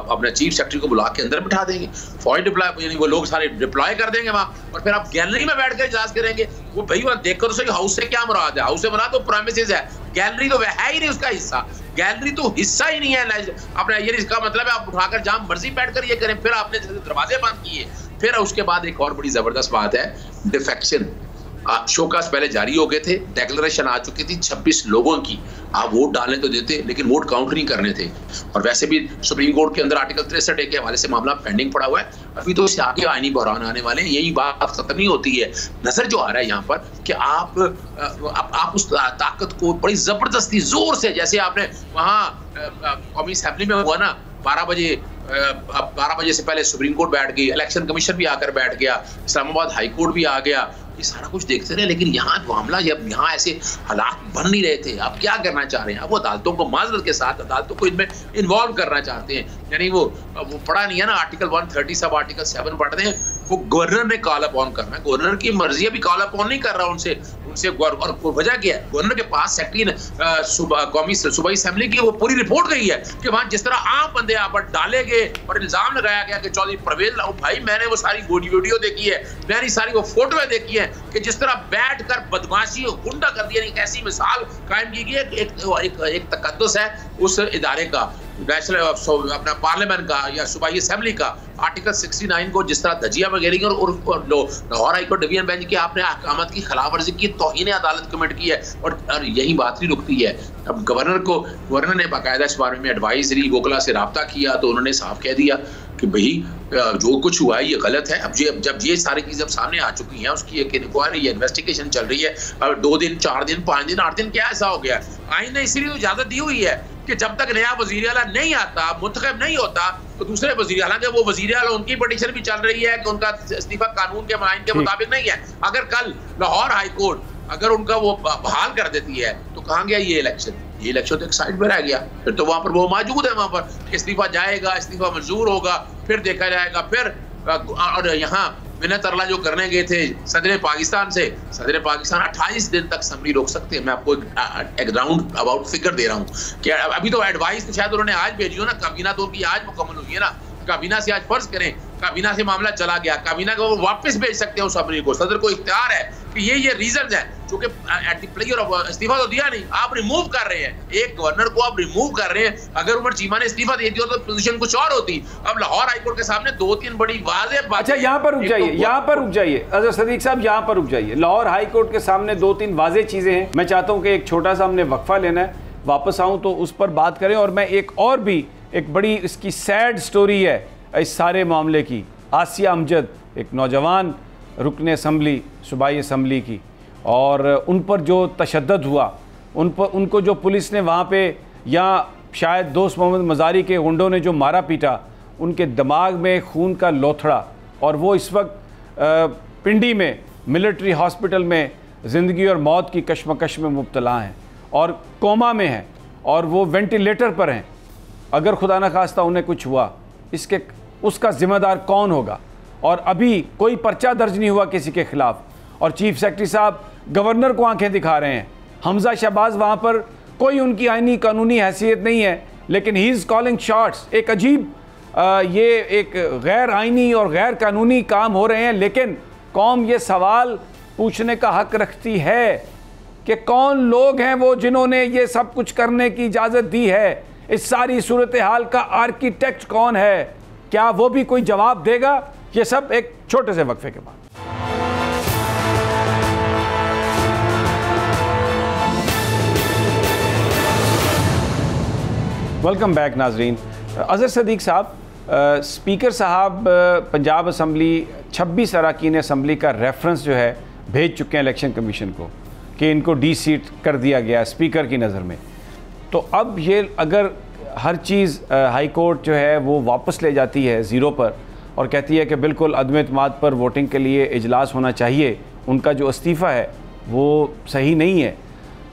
अपने चीफ सेक्रेटरी को बुला के अंदर बिठा देंगे, फॉरेन डिप्लॉय, यानी वो लोग सारे डिप्लॉय कर देंगे वहाँ, और फिर आप गैलरी में बैठ कर इजलास करेंगे। वो भाई वहाँ देख कर तो हाउस से क्या मुराद है? हाउस से मुराद तो प्रेमिसेस है, गैलरी तो है ही नहीं उसका हिस्सा, गैलरी तो हिस्सा ही नहीं है अपना। ये इसका मतलब है आप उठाकर जहाँ मर्जी बैठ कर ये करें। फिर आपने दरवाजे बंद किए। फिर उसके बाद एक और बड़ी जबरदस्त बात है, डिफेक्शन। शोकास पहले जारी हो गए थे, डेक्लेरेशन आ चुकी थी 26 लोगों की, आप वोट डालने तो देते लेकिन वोट काउंट नहीं करने थे। और वैसे भी सुप्रीम कोर्ट के अंदर आर्टिकल 63A के हवाले से मामला पेंडिंग पड़ा हुआ है, अभी तो इससे आगे आईनी बहरान आने वाले हैं। यही बात खत्म नहीं होती है। नजर जो आ रहा है यहाँ पर कि आप उस ताकत को बड़ी जबरदस्ती जोर से, जैसे आपने वहाँ कौमी असेंबली में हुआ ना, 12 बजे से पहले सुप्रीम कोर्ट बैठ गई, इलेक्शन कमीशन भी आकर बैठ गया, इस्लामाबाद हाई कोर्ट भी आ गया, ये सारा कुछ देखते रहे। लेकिन यहाँ मामला जब यहाँ ऐसे हालात बन नहीं रहे थे, आप क्या करना चाह रहे हैं? आप वो अदालतों को माजरत के साथ अदालतों को इनमें इन्वॉल्व करना चाहते हैं। यानी वो पढ़ा नहीं है ना आर्टिकल 130 सब आर्टिकल 7 पढ़ते हैं, वो गवर्नर ने कॉल अप ऑन करना है। गवर्नर की मर्जी अभी कॉल अप ऑन नहीं कर रहा उनसे। और वजह क्या है? गवर्नर के पास सेक्रेटरी ने कौमी सूबाई असेंबली की वो पूरी रिपोर्ट गई है कि वहां जिस तरह आम बंदे यहाँ पर डाले गए और इल्जाम लगाया गया कि चौधरी परवेज भाई, मैंने वो सारी वीडियो देखी है, मैंने सारी वो फोटोएं देखी है कि जिस तरह बैठ कर बदमाशी और गुंडा कर दिया। एक ऐसी मिसाल कायम की गई, एक तकद्दुस है उस इदारे का, नेशनल अपना पार्लियामेंट का या सूबाई असेंबली का, आर्टिकल 69 को जिस तरह धजिया में घेरेंगे और Lahore high court division bench की आपने अहकामात की खिलाफ वर्जी की, तौहीन अदालत कमिट की है। और यही बात नहीं रुकती है। अब गवर्नर ने बाकायदा इस बारे में एडवाइजरी वोकला से रब्ता किया तो उन्होंने साफ कह दिया कि भाई जो कुछ हुआ है ये गलत है। अब जब ये सारी चीजें सामने आ चुकी हैं, उसकी एक इंक्वायरी इन्वेस्टिगेशन चल रही है। अब 2 दिन 4 दिन 5 दिन 8 दिन क्या ऐसा हो गया? आइन ने इसीलिए इजाजत दी हुई है कि जब तक नया वजीर आला नहीं आता, मुंतखब नहीं होता, तो दूसरे वजीर, हालांकि वो वजीर आला उनकी पिटीशन भी चल रही है कि उनका इस्तीफा कानून के मायने के मुताबिक नहीं है। अगर कल लाहौर हाई कोर्ट अगर उनका वो बहाल कर देती है तो कहाँ गया ये इलेक्शन? ये इलेक्शन तो एक साइड में रह गया। फिर तो वहां पर वो मौजूद है, वहां पर इस्तीफा जाएगा, इस्तीफा मंजूर होगा, फिर देखा जाएगा। फिर और यहाँ मिन्नत अरला जो करने गए थे सदर पाकिस्तान से, सदर पाकिस्तान 28 दिन तक असम्बली रोक सकते हैं। मैं आपको एक राउंड अबाउट फिगर दे रहा हूँ कि अभी तो एडवाइस तो शायद उन्होंने आज भेजी हो ना, काबीना तो उनकी आज मुकम्मल हुई है ना। काबीना से आज फर्ज करें काबीना से मामला चला गया, काबीना को वो वापस भेज सकते हैं उस असम्बली को। सदर को इख्तियार है कि ये रीजन है, क्योंकि एट द प्लेयर ऑफ इस्तीफा तो दिया नहीं, आप रिमूव कर रहे हैं एक गवर्नर को, आप रिमूव कर रहे हैं। अगर उमर चीमा ने इस्तीफा दे दिया तो पोजीशन कुछ और होती। अब लाहौर हाईकोर्ट के सामने 2-3 बड़ी वाज़ेह बातें। अच्छा, यहाँ पर रुक जाइए, यहाँ पर रुक जाइए अजहर सदीक साहब, यहाँ पर रुक जाइए। लाहौर हाईकोर्ट के सामने 2-3 वाज़ेह चीजें हैं। मैं चाहता हूँ कि एक छोटा सा हमने वक्फा लेना है, वापस आऊँ तो उस पर बात करें। और मैं एक और भी एक बड़ी इसकी सैड स्टोरी है इस सारे मामले की। आसिया अमजद एक नौजवान रुकन असम्बली, सूबाई असम्बली की, और उन पर जो तशद्दुद हुआ, उनको जो पुलिस ने वहाँ पे, या शायद दोस्त मोहम्मद मज़ारी के गुंडों ने जो मारा पीटा, उनके दिमाग में खून का लोथड़ा, और वो इस वक्त पिंडी में मिलिट्री हॉस्पिटल में ज़िंदगी और मौत की कशमकश में मुब्तला हैं और कोमा में हैं और वो वेंटिलेटर पर हैं। अगर खुदा न खास्ता उन्हें कुछ हुआ, उसका ज़िम्मेदार कौन होगा? और अभी कोई पर्चा दर्ज नहीं हुआ किसी के ख़िलाफ़, और चीफ सेक्रेटरी साहब गवर्नर को आंखें दिखा रहे हैं। हमजा शहबाज वहाँ पर कोई उनकी आईनी कानूनी हैसियत नहीं है, लेकिन ही इज़ कॉलिंग शॉट्स। एक अजीब ये एक गैर आईनी और गैर कानूनी काम हो रहे हैं, लेकिन कौम ये सवाल पूछने का हक रखती है कि कौन लोग हैं वो जिन्होंने ये सब कुछ करने की इजाज़त दी है? इस सारी सूरत हाल का आर्किटेक्ट कौन है? क्या वो भी कोई जवाब देगा? ये सब एक छोटे से वक्फे के बाद। वेलकम बैक नाजरीन। अजहर सदीक साहब, स्पीकर साहब पंजाब असम्बली 26 अरकान असम्बली का रेफरेंस जो है भेज चुके हैं इलेक्शन कमीशन को कि इनको डी सीट कर दिया गया स्पीकर की नज़र में। तो अब ये अगर हर चीज़ हाई कोर्ट जो है वो वापस ले जाती है ज़ीरो पर और कहती है कि बिल्कुल अदम एतमाद पर वोटिंग के लिए इजलास होना चाहिए, उनका जो इस्तीफ़ा है वो सही नहीं है,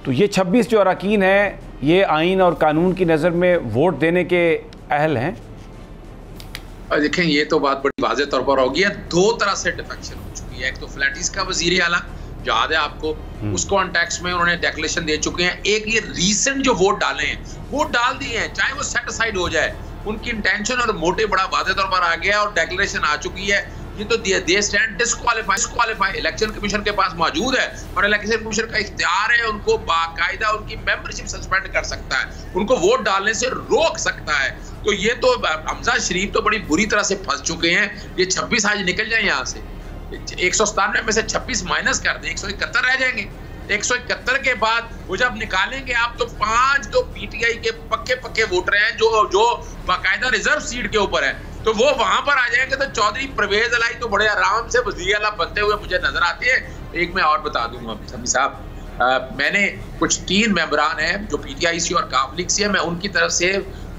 तो ये 26 जो अरकान हैं ये आइन और कानून की नज़र में वोट देने के अहल हैं? देखें, ये तो बात बड़ी वाज़ेह तौर पर होगी है। दो तरह से डिफेक्शन हो चुकी है। एक तो फ्लैटिस का वज़ीर आला, याद है आपको, उसको कॉन्टेक्स्ट में उन्होंने डिक्लेरेशन दे चुके हैं। एक ये रीसेंट जो वोट डाले हैं, वोट डाल दिए हैं, चाहे वो सेट असाइड हो जाए, उनकी इंटेंशन और मोटिव बड़ा वाज़ेह तौर पर आ गया और डिक्लेरेशन आ चुकी है। ये तो they stand disqualify election commission के पास मौजूद है और इलेक्शन कमीशन का इख्तियार है उनको बाकायदा उनकी मेंबरशिप सस्पेंड कर सकता है, उनको वोट डालने से रोक सकता है। तो ये तो हमजा शरीफ तो बड़ी बुरी तरह से फंस चुके हैं। ये 26 आज निकल जाए यहाँ से, 197 में से 26 माइनस कर दें, 171 रह जाएंगे। 171 के बाद वो जब निकालेंगे आप, तो 5 तो पीटीआई के पक्के वोटर हैं जो बाकायदा रिजर्व सीट के ऊपर है, तो वो वहां पर आ जाएंगे। तो चौधरी परवेज अलाई तो बड़े आराम से वज़ीर आला बनते हुए मुझे नजर आते हैं। एक मैं और बता दूंगा समी साहब, मैंने कुछ 3 मेंबरान हैं जो पीटीआई से और काफ लीग से है, मैं उनकी तरफ से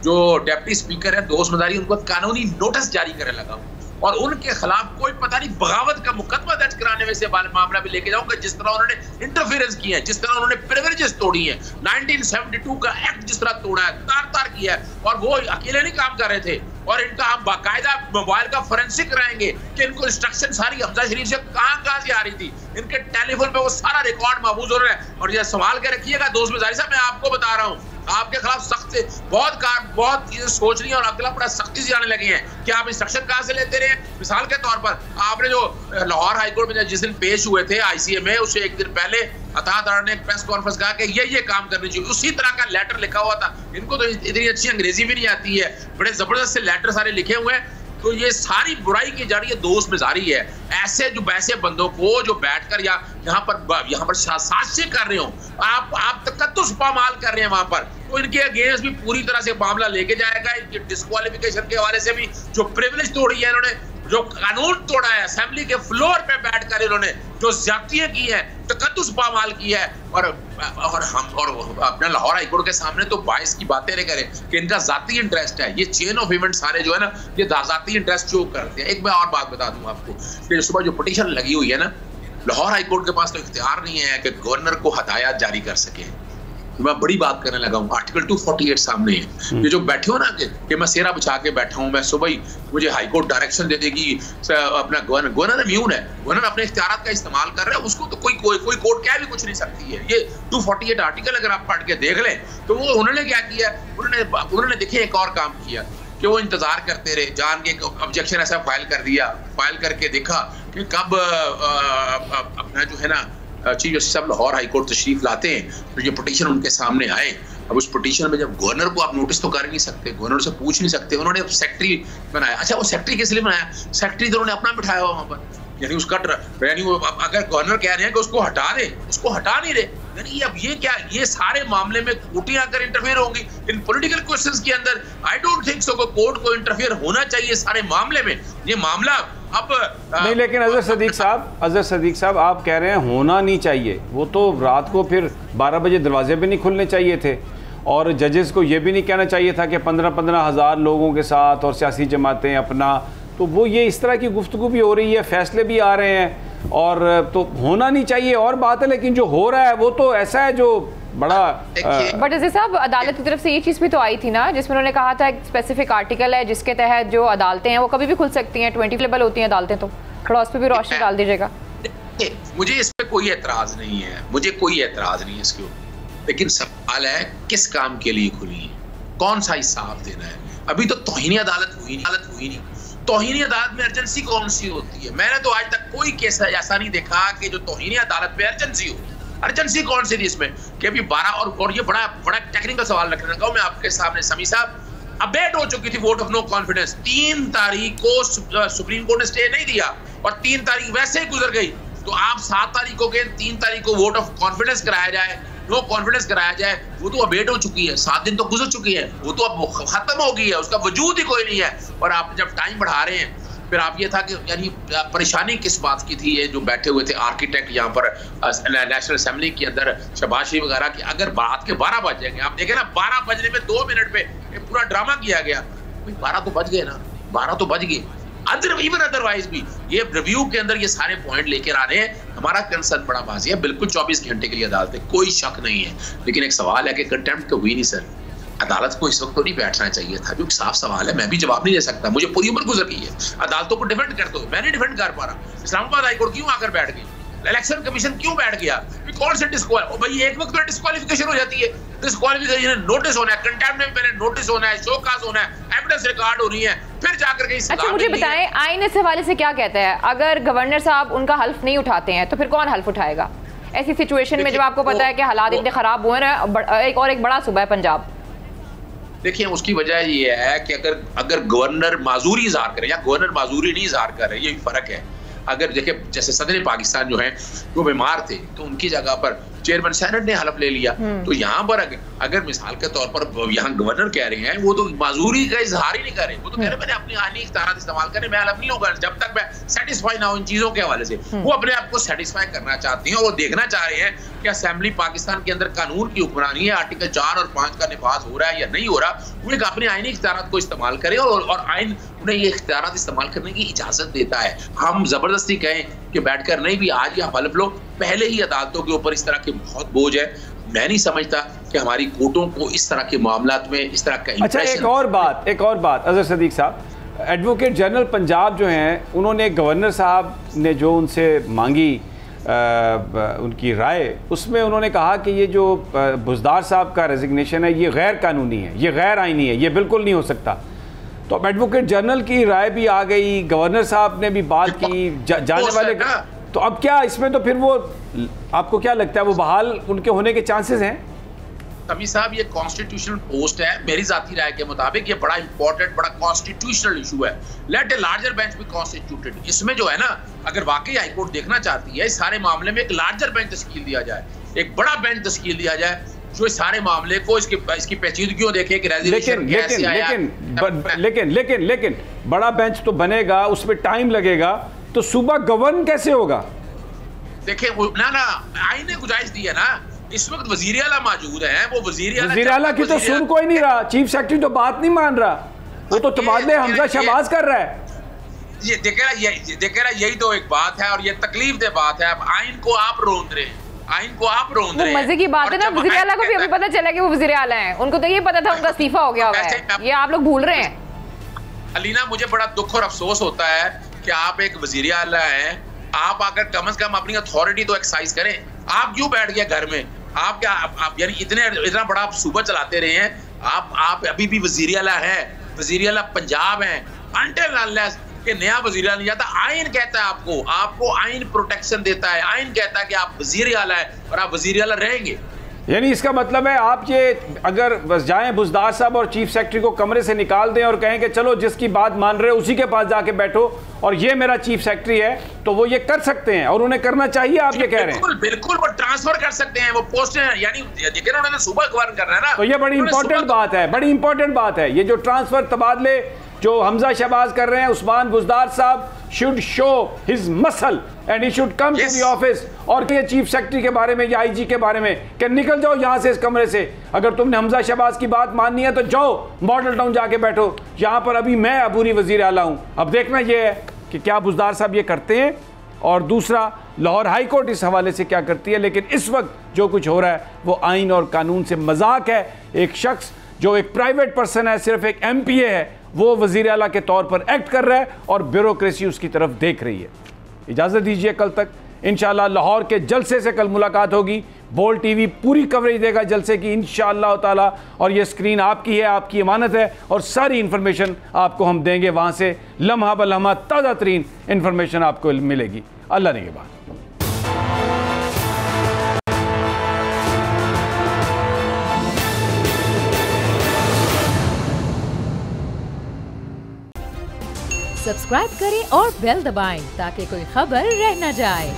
जो डिप्टी स्पीकर है दोस्त मदारी, उनको कानूनी नोटिस जारी करने लगा हूँ और उनके खिलाफ कोई पता नहीं बगावत का मुकदमा दर्ज कराने में से मामला भी लेके जाऊंगा। जिस तरह उन्होंने इंटरफेरेंस की है, जिस तरह उन्होंने प्रिविलेजेस तोड़ी हैं, 1972 का एक्ट जिस तरह तोड़ा है, तार किया है, और वो अकेले नहीं काम कर रहे थे। और इनका हम बाकायदा मोबाइल का फोरेंसिक कराएंगे कि इनको इंस्ट्रक्शन सारी हमजा शरीफ से कहां से आ रही थी, इनके टेलीफोन पे वो सारा रिकॉर्ड महफूज हो रहा है। और ये संभाल के रखिएगा दोस्त मजारी साहब, मैं आपको बता रहा हूँ, आपके खिलाफ सख्त से बहुत चीजें सोच रही है और आपके खिलाफ बड़ा सख्ती से आने लगे हैं कि आप इंस्ट्रक्शन कहां से लेते रहे। मिसाल के तौर पर आपने जो लाहौर हाईकोर्ट में जिस दिन पेश हुए थे आईसीए में, उससे एक दिन पहले अता तार ने एक प्रेस कॉन्फ्रेंस कहा कि ये काम करनी चाहिए, उसी तरह का लेटर लिखा हुआ था। इनको तो इतनी अच्छी अंग्रेजी भी नहीं आती है, बड़े जबरदस्त से लेटर सारे लिखे हुए हैं। तो ये सारी बुराई की जड़ ये दोस्त मिजारी है। ऐसे बंदों को जो बैठकर या यहाँ पर साजिशें कर रहे हो, आप तकद्दुस पामाल कर रहे हैं वहां पर, तो इनके अगेंस्ट भी पूरी तरह से मामला लेके जाएगा। इनकी डिस्क्वालिफिकेशन के हवाले से भी जो प्रिविलेज तोड़ी है इन्होंने, जो कानून तोड़ा है, असेंबली के फ्लोर पे बैठकर इन्होंने जो ज्यादतियां की है, तकद्दुस पामाल की है, और हम और अपना लाहौर हाईकोर्ट के सामने तो बाइस की बातें नहीं करें कि इनका जाती इंटरेस्ट है। ये चेन ऑफ इवेंट सारे जो है ना, ये जाती इंटरेस्ट जो करते हैं। एक मैं और बात बता दूं आपको कि सुबह जो पिटीशन लगी हुई है ना, लाहौर हाईकोर्ट के पास तो इख्तियार नहीं है कि गवर्नर को हदायत जारी कर सके। मैं बड़ी बात करने लगा हूँ, आर्टिकल 248 सामने है। ये जो बैठे हो ना कि मैं सेरा बिछा के बैठा हूँ, मैं सुबह ही मुझे हाईकोर्ट डायरेक्शन दे देगी, अपना गवर्नर इम्यून है, गवर्नर अपने इख्तियारात का इस्तेमाल कर रहे हैं, उसको तो कोई कोर्ट क्या भी कुछ नहीं सकती है। ये 248 आर्टिकल अगर आप पढ़ के देख लें तो वो उन्होंने क्या किया, उन्होंने देखिए एक और काम किया कि वो इंतजार करते रहे, जान के ऑब्जेक्शन ऐसा फाइल कर दिया, फाइल करके देखा कि कब अपना जो है ना चीफ जस्टिस साहब लाहौर हाईकोर्ट तशरीफ लाते हैं तो ये पिटीशन उनके सामने आए। अब उस पिटीशन में जब गवर्नर को आप नोटिस तो कर नहीं सकते, गवर्नर से पूछ नहीं सकते, उन्होंने सेक्रेटरी बनाया। अच्छा, वो सेक्रेटरी किस लिए बनाया? सेक्रेटरी तो उन्होंने अपना बिठाया हुआ वहां पर, यानी उसका यानी अगर गवर्नर कह रहे हैं कि उसको हटा दे, उसको हटा नहीं रहे, यानी अब ये क्या, ये सारे मामले में कोर्टें आकर इंटरफेयर होंगी इन पॉलिटिकल क्वेश्चंस के अंदर। I don't think so court को इंटरफेयर होना चाहिए सारे मामले में। ये मामला अब नहीं, लेकिन अजहर सदीक साहब आप कह रहे हैं होना नहीं चाहिए, वो तो रात को फिर 12 बजे दरवाजे भी नहीं खुलने चाहिए थे, और जजेस को ये भी नहीं कहना चाहिए था कि 15-15 हज़ार लोगों के साथ और सियासी जमातें अपना, तो वो ये इस तरह की गुफ्तगू भी हो रही है, फैसले भी आ रहे हैं, और तो होना नहीं चाहिए और बात है, लेकिन जो हो रहा है वो तो ऐसा है जो बड़ा। बट जैसे साहब अदालत की तरफ से ये चीज़ भी तो आई थी ना, जिसमें उन्होंने कहा था एक स्पेसिफिक आर्टिकल है जिसके तहत जो अदालतें हैं वो कभी भी खुल सकती हैं, 20 लेवल होती हैं अदालतें, तो थोड़ा उस पर भी रोशनी डाल दीजिएगा। मुझे इस पर कोई एतराज़ नहीं है, मुझे कोई एतराज़ नहीं है इसके ऊपर, लेकिन सवाल है किस काम के लिए खुली है, कौन सा हिसाब देना है। अभी तो तौहीनी अदालत हुई नहीं। तौहीनी अदालत में अर्जेंसी कौन सी होती है? मैंने तो आज तक कोई केस ऐसा नहीं देखा कि जो तौहीनी अदालत में अर्जेंसी हो। अर्जेंसी कौन सी थी इसमें कि अभी 12 और ये बड़ा टेक्निकल सवाल रखने लगा हूं मैं आपके सामने समी साहब। अबेट हो चुकी थी वोट ऑफ नो कॉन्फिडेंस, 3 तारीख को सुप्रीम कोर्ट ने स्टे नहीं दिया और 3 तारीख वैसे ही गुजर गई, तो आप 7 तारीख को गए, 3 तारीख को वोट ऑफ कॉन्फिडेंस कराया जाए, नो कॉन्फिडेंस कराया जाए, वो तो अबेट हो चुकी है, 7 दिन तो गुजर चुकी है, वो तो अब खत्म हो गई है, उसका वजूद ही कोई नहीं है। और आप जब टाइम बढ़ा रहे हैं, फिर आप ये था कि यानी परेशानी किस बात की थी, ये जो बैठे हुए थे आर्किटेक्ट यहाँ पर नेशनल असेंबली के अंदर शहबाज शरीफ वगैरह की, अगर रात के 12 बज जाएंगे, आप देखें ना 12 बजने में 2 मिनट पे पूरा ड्रामा किया गया, 12 तो बज गए ना, 12 तो बज गए। अदरवाइज भी ये रिव्यू के अंदर ये सारे पॉइंट लेकर आ रहे हैं। हमारा कंसर्न बड़ा वाज़ेह है, बिल्कुल 24 घंटे के लिए अदालत है, कोई शक नहीं है, लेकिन एक सवाल है कि कंटेम्प्ट तो हुई नहीं सर, अदालत को इस वक्त तो नहीं बैठना चाहिए था, जो साफ सवाल है, मैं भी जवाब नहीं दे सकता, मुझे पूरी उम्र गुजर गई है अदालतों को डिफेंड करते हुए, मैं नहीं डिफेंड कर पा रहा। इस्लामाबाद हाईकोर्ट क्यों आकर बैठ गई, इलेक्शन कमीशन क्यों बैठ गया, कौन से भाई एक वक्त में डिस्क्वालिफिकेशन हो जाती है, डिस्क्वालिफिकेशन नोटिस होना है, कंटेम्प्ट में पहले नोटिस होना है, शोकाज होना है, एविडेंस रिकॉर्ड हो रही है, फिर जाकर के। अच्छा मुझे बताएं आईन इस हवाले से क्या कहता है, अगर गवर्नर साहब उनका हल्फ नहीं उठाते हैं तो फिर कौन हल्फ उठाएगा ऐसी सिचुएशन में, जब आपको पता है कि हालात इतने खराब हुए हैं, एक बड़ा सूबा है पंजाब। देखिए उसकी वजह ये है कि अगर गवर्नर माजूरी इजहार करे या गवर्नर माजूरी नहीं इजहार करे, ये फर्क है। अगर देखिए जैसे सदर पाकिस्तान जो है वो बीमार थे तो उनकी जगह पर चेयरमैन सेनेट ने हलफ ले लिया, तो यहाँ पर अगर मिसाल के तौर पर यहाँ गवर्नर कह रहे हैं, वो तो माजूरी का इजहार ही नहीं कर रहे, वो तो कह रहे हैं मैंने अपनी आईनी इख्तियारात इस्तेमाल करे, मैं हलफ नहीं लूंगा जब तक मैं सेटिस्फाई ना हो इन चीजों के हवाले से। वो अपने आप को सेटिस्फाई करना चाहती हैं और वो देखना चाह रहे हैं कि असेंबली पाकिस्तान के अंदर कानून की हुक्मरानी है, आर्टिकल 4 और 5 का निफाज हो रहा है या नहीं हो रहा, वो एक अपने आईनी इख्तियारात को इस्तेमाल करे और आइन उन्हें ये इख्तियारात इस्तेमाल करने की इजाजत देता है। हम जबरदस्ती कहें कि बैठकर नहीं भी आज या हलफ लो, पहले ही अदालतों के ऊपर इस तरह के बहुत बोझ है, मैं नहीं समझता कि हमारी कोर्टों को इस तरह के मामलात में इस तरह का। अच्छा एक और बात अजहर सदीक साहब, एडवोकेट जनरल पंजाब जो हैं उन्होंने गवर्नर साहब ने जो उनसे मांगी उनकी राय, उसमें उन्होंने कहा कि ये जो बुज़दार साहब का रेजिग्नेशन है ये गैर कानूनी है, ये गैर आइनी है, ये बिल्कुल नहीं हो सकता। तो अब एडवोकेट जनरल की राय भी आ गई, गवर्नर साहब ने भी बात की, जाने वाले, तो अब क्या इसमें, तो फिर वो आपको क्या लगता है वो बहाल उनके होने के चांसेस हैं? समी साहब ये कॉन्स्टिट्यूशनल पोस्ट है, मेरी जाती राय के मुताबिक ये बड़ा इंपॉर्टेंट, बड़ा कॉन्स्टिट्यूशनल इशू है। Let a larger bench be constituted. इसमें जो है ना, अगर वाकई हाईकोर्ट देखना चाहती है इस सारे मामले में एक लार्जर बेंच तश्कील दिया जाए, एक बड़ा बेंच तश्कील दिया जाए जो इस सारे मामले को इसकी पेचीदगियों देखे कि रेजोल्यूशन कैसे आया। लेकिन बड़ा बेंच तो बनेगा, उसमें टाइम लगेगा, तो सूबा गवर्न कैसे होगा? देखिए ना आईन ने गुजारिश दी है ना, इस वक्त वजीर आला मौजूद है, वो वजीर आला की तो सुन कोई नहीं रहा, चीफ सेक्रेटरी तो बात नहीं मान रहा, वो तो तबादले हमजा शहबाज कर रहा है। ये देखेगा यही तो एक बात है और ये तकलीफ दे बात है। अब आइन को आप रोंद रहे हैं, आइन को आप रोंद रहे हैं। मजे की बात है ना, वजीर आला को भी अभी पता चला कि वो वजीर आला हैं, उनको तो ये पता था उनका इस्तीफा हो गया हुआ है, ये आप लोग भूल रहे हैं। अलीना, मुझे बड़ा दुख और अफसोस होता है कि आप एक वजीर आला हैं, आप आकर कम से कम अपनी अथॉरिटी तो एक्सरसाइज करें। आप क्यों बैठ गए घर में? आप क्या आप यानी इतना बड़ा आप सूबा चलाते रहे हैं, आप अभी भी वजीर आला है, वजीर आला पंजाब है, अनटिल अनलेस कि नया वजीर आला नहीं जाता। आइन कहता है आपको आइन प्रोटेक्शन देता है, आइन कहता है कि आप वजीर आला है और आप वजीर आला रहेंगे। यानी इसका मतलब है आप ये अगर बस जाएं बुजदार साहब और चीफ सेक्रेटरी को कमरे से निकाल दें और कहें कि चलो जिसकी बात मान रहे हो उसी के पास जाके बैठो और ये मेरा चीफ सेक्रेटरी है, तो वो ये कर सकते हैं और उन्हें करना चाहिए, आप ये कह रहे हैं? बिल्कुल वो ट्रांसफर कर सकते हैं, वो पोस्ट यानी उन्होंने सुबह गवर्न करना है ना। तो ये बड़ी इंपॉर्टेंट बात है, बड़ी इंपॉर्टेंट बात है। ये जो ट्रांसफर तबादले जो हमजा शहबाज कर रहे हैं, उस्मान बुजदार साहब should show his muscle and he should come to the office. और ये चीफ सेक्रेटरी के बारे में या आईजी के बारे में कि निकल जाओ यहाँ से इस कमरे से, अगर तुमने हमजा शहबाज की बात माननी है तो जाओ मॉडल टाउन जाके बैठो, यहाँ पर अभी मैं अबूरी वजीर आला हूँ। अब देखना ये है कि क्या बुजदार साहब ये करते हैं और दूसरा लाहौर हाई कोर्ट इस हवाले से क्या करती है। लेकिन इस वक्त जो कुछ हो रहा है वो आइन और कानून से मजाक है। एक शख्स जो एक प्राइवेट पर्सन है, सिर्फ एक MPA है, वो वजीर आला के तौर पर एक्ट कर रहा है और ब्यूरोक्रेसी उसकी तरफ देख रही है। इजाज़त दीजिए, कल तक इंशाअल्लाह लाहौर के जलसे से कल मुलाकात होगी। बोल्ड TV पूरी कवरेज देगा जलसे की इंशाअल्लाह ताला, और ये स्क्रीन आपकी है, आपकी अमानत है और सारी इन्फॉर्मेशन आपको हम देंगे। वहाँ से लम्हा ब लम्हा ताज़ा तरीन इन्फॉर्मेशन आपको मिलेगी। अल्लाह ने के बाद सब्सक्राइब करें और बेल दबाएं ताकि कोई खबर रह न जाए।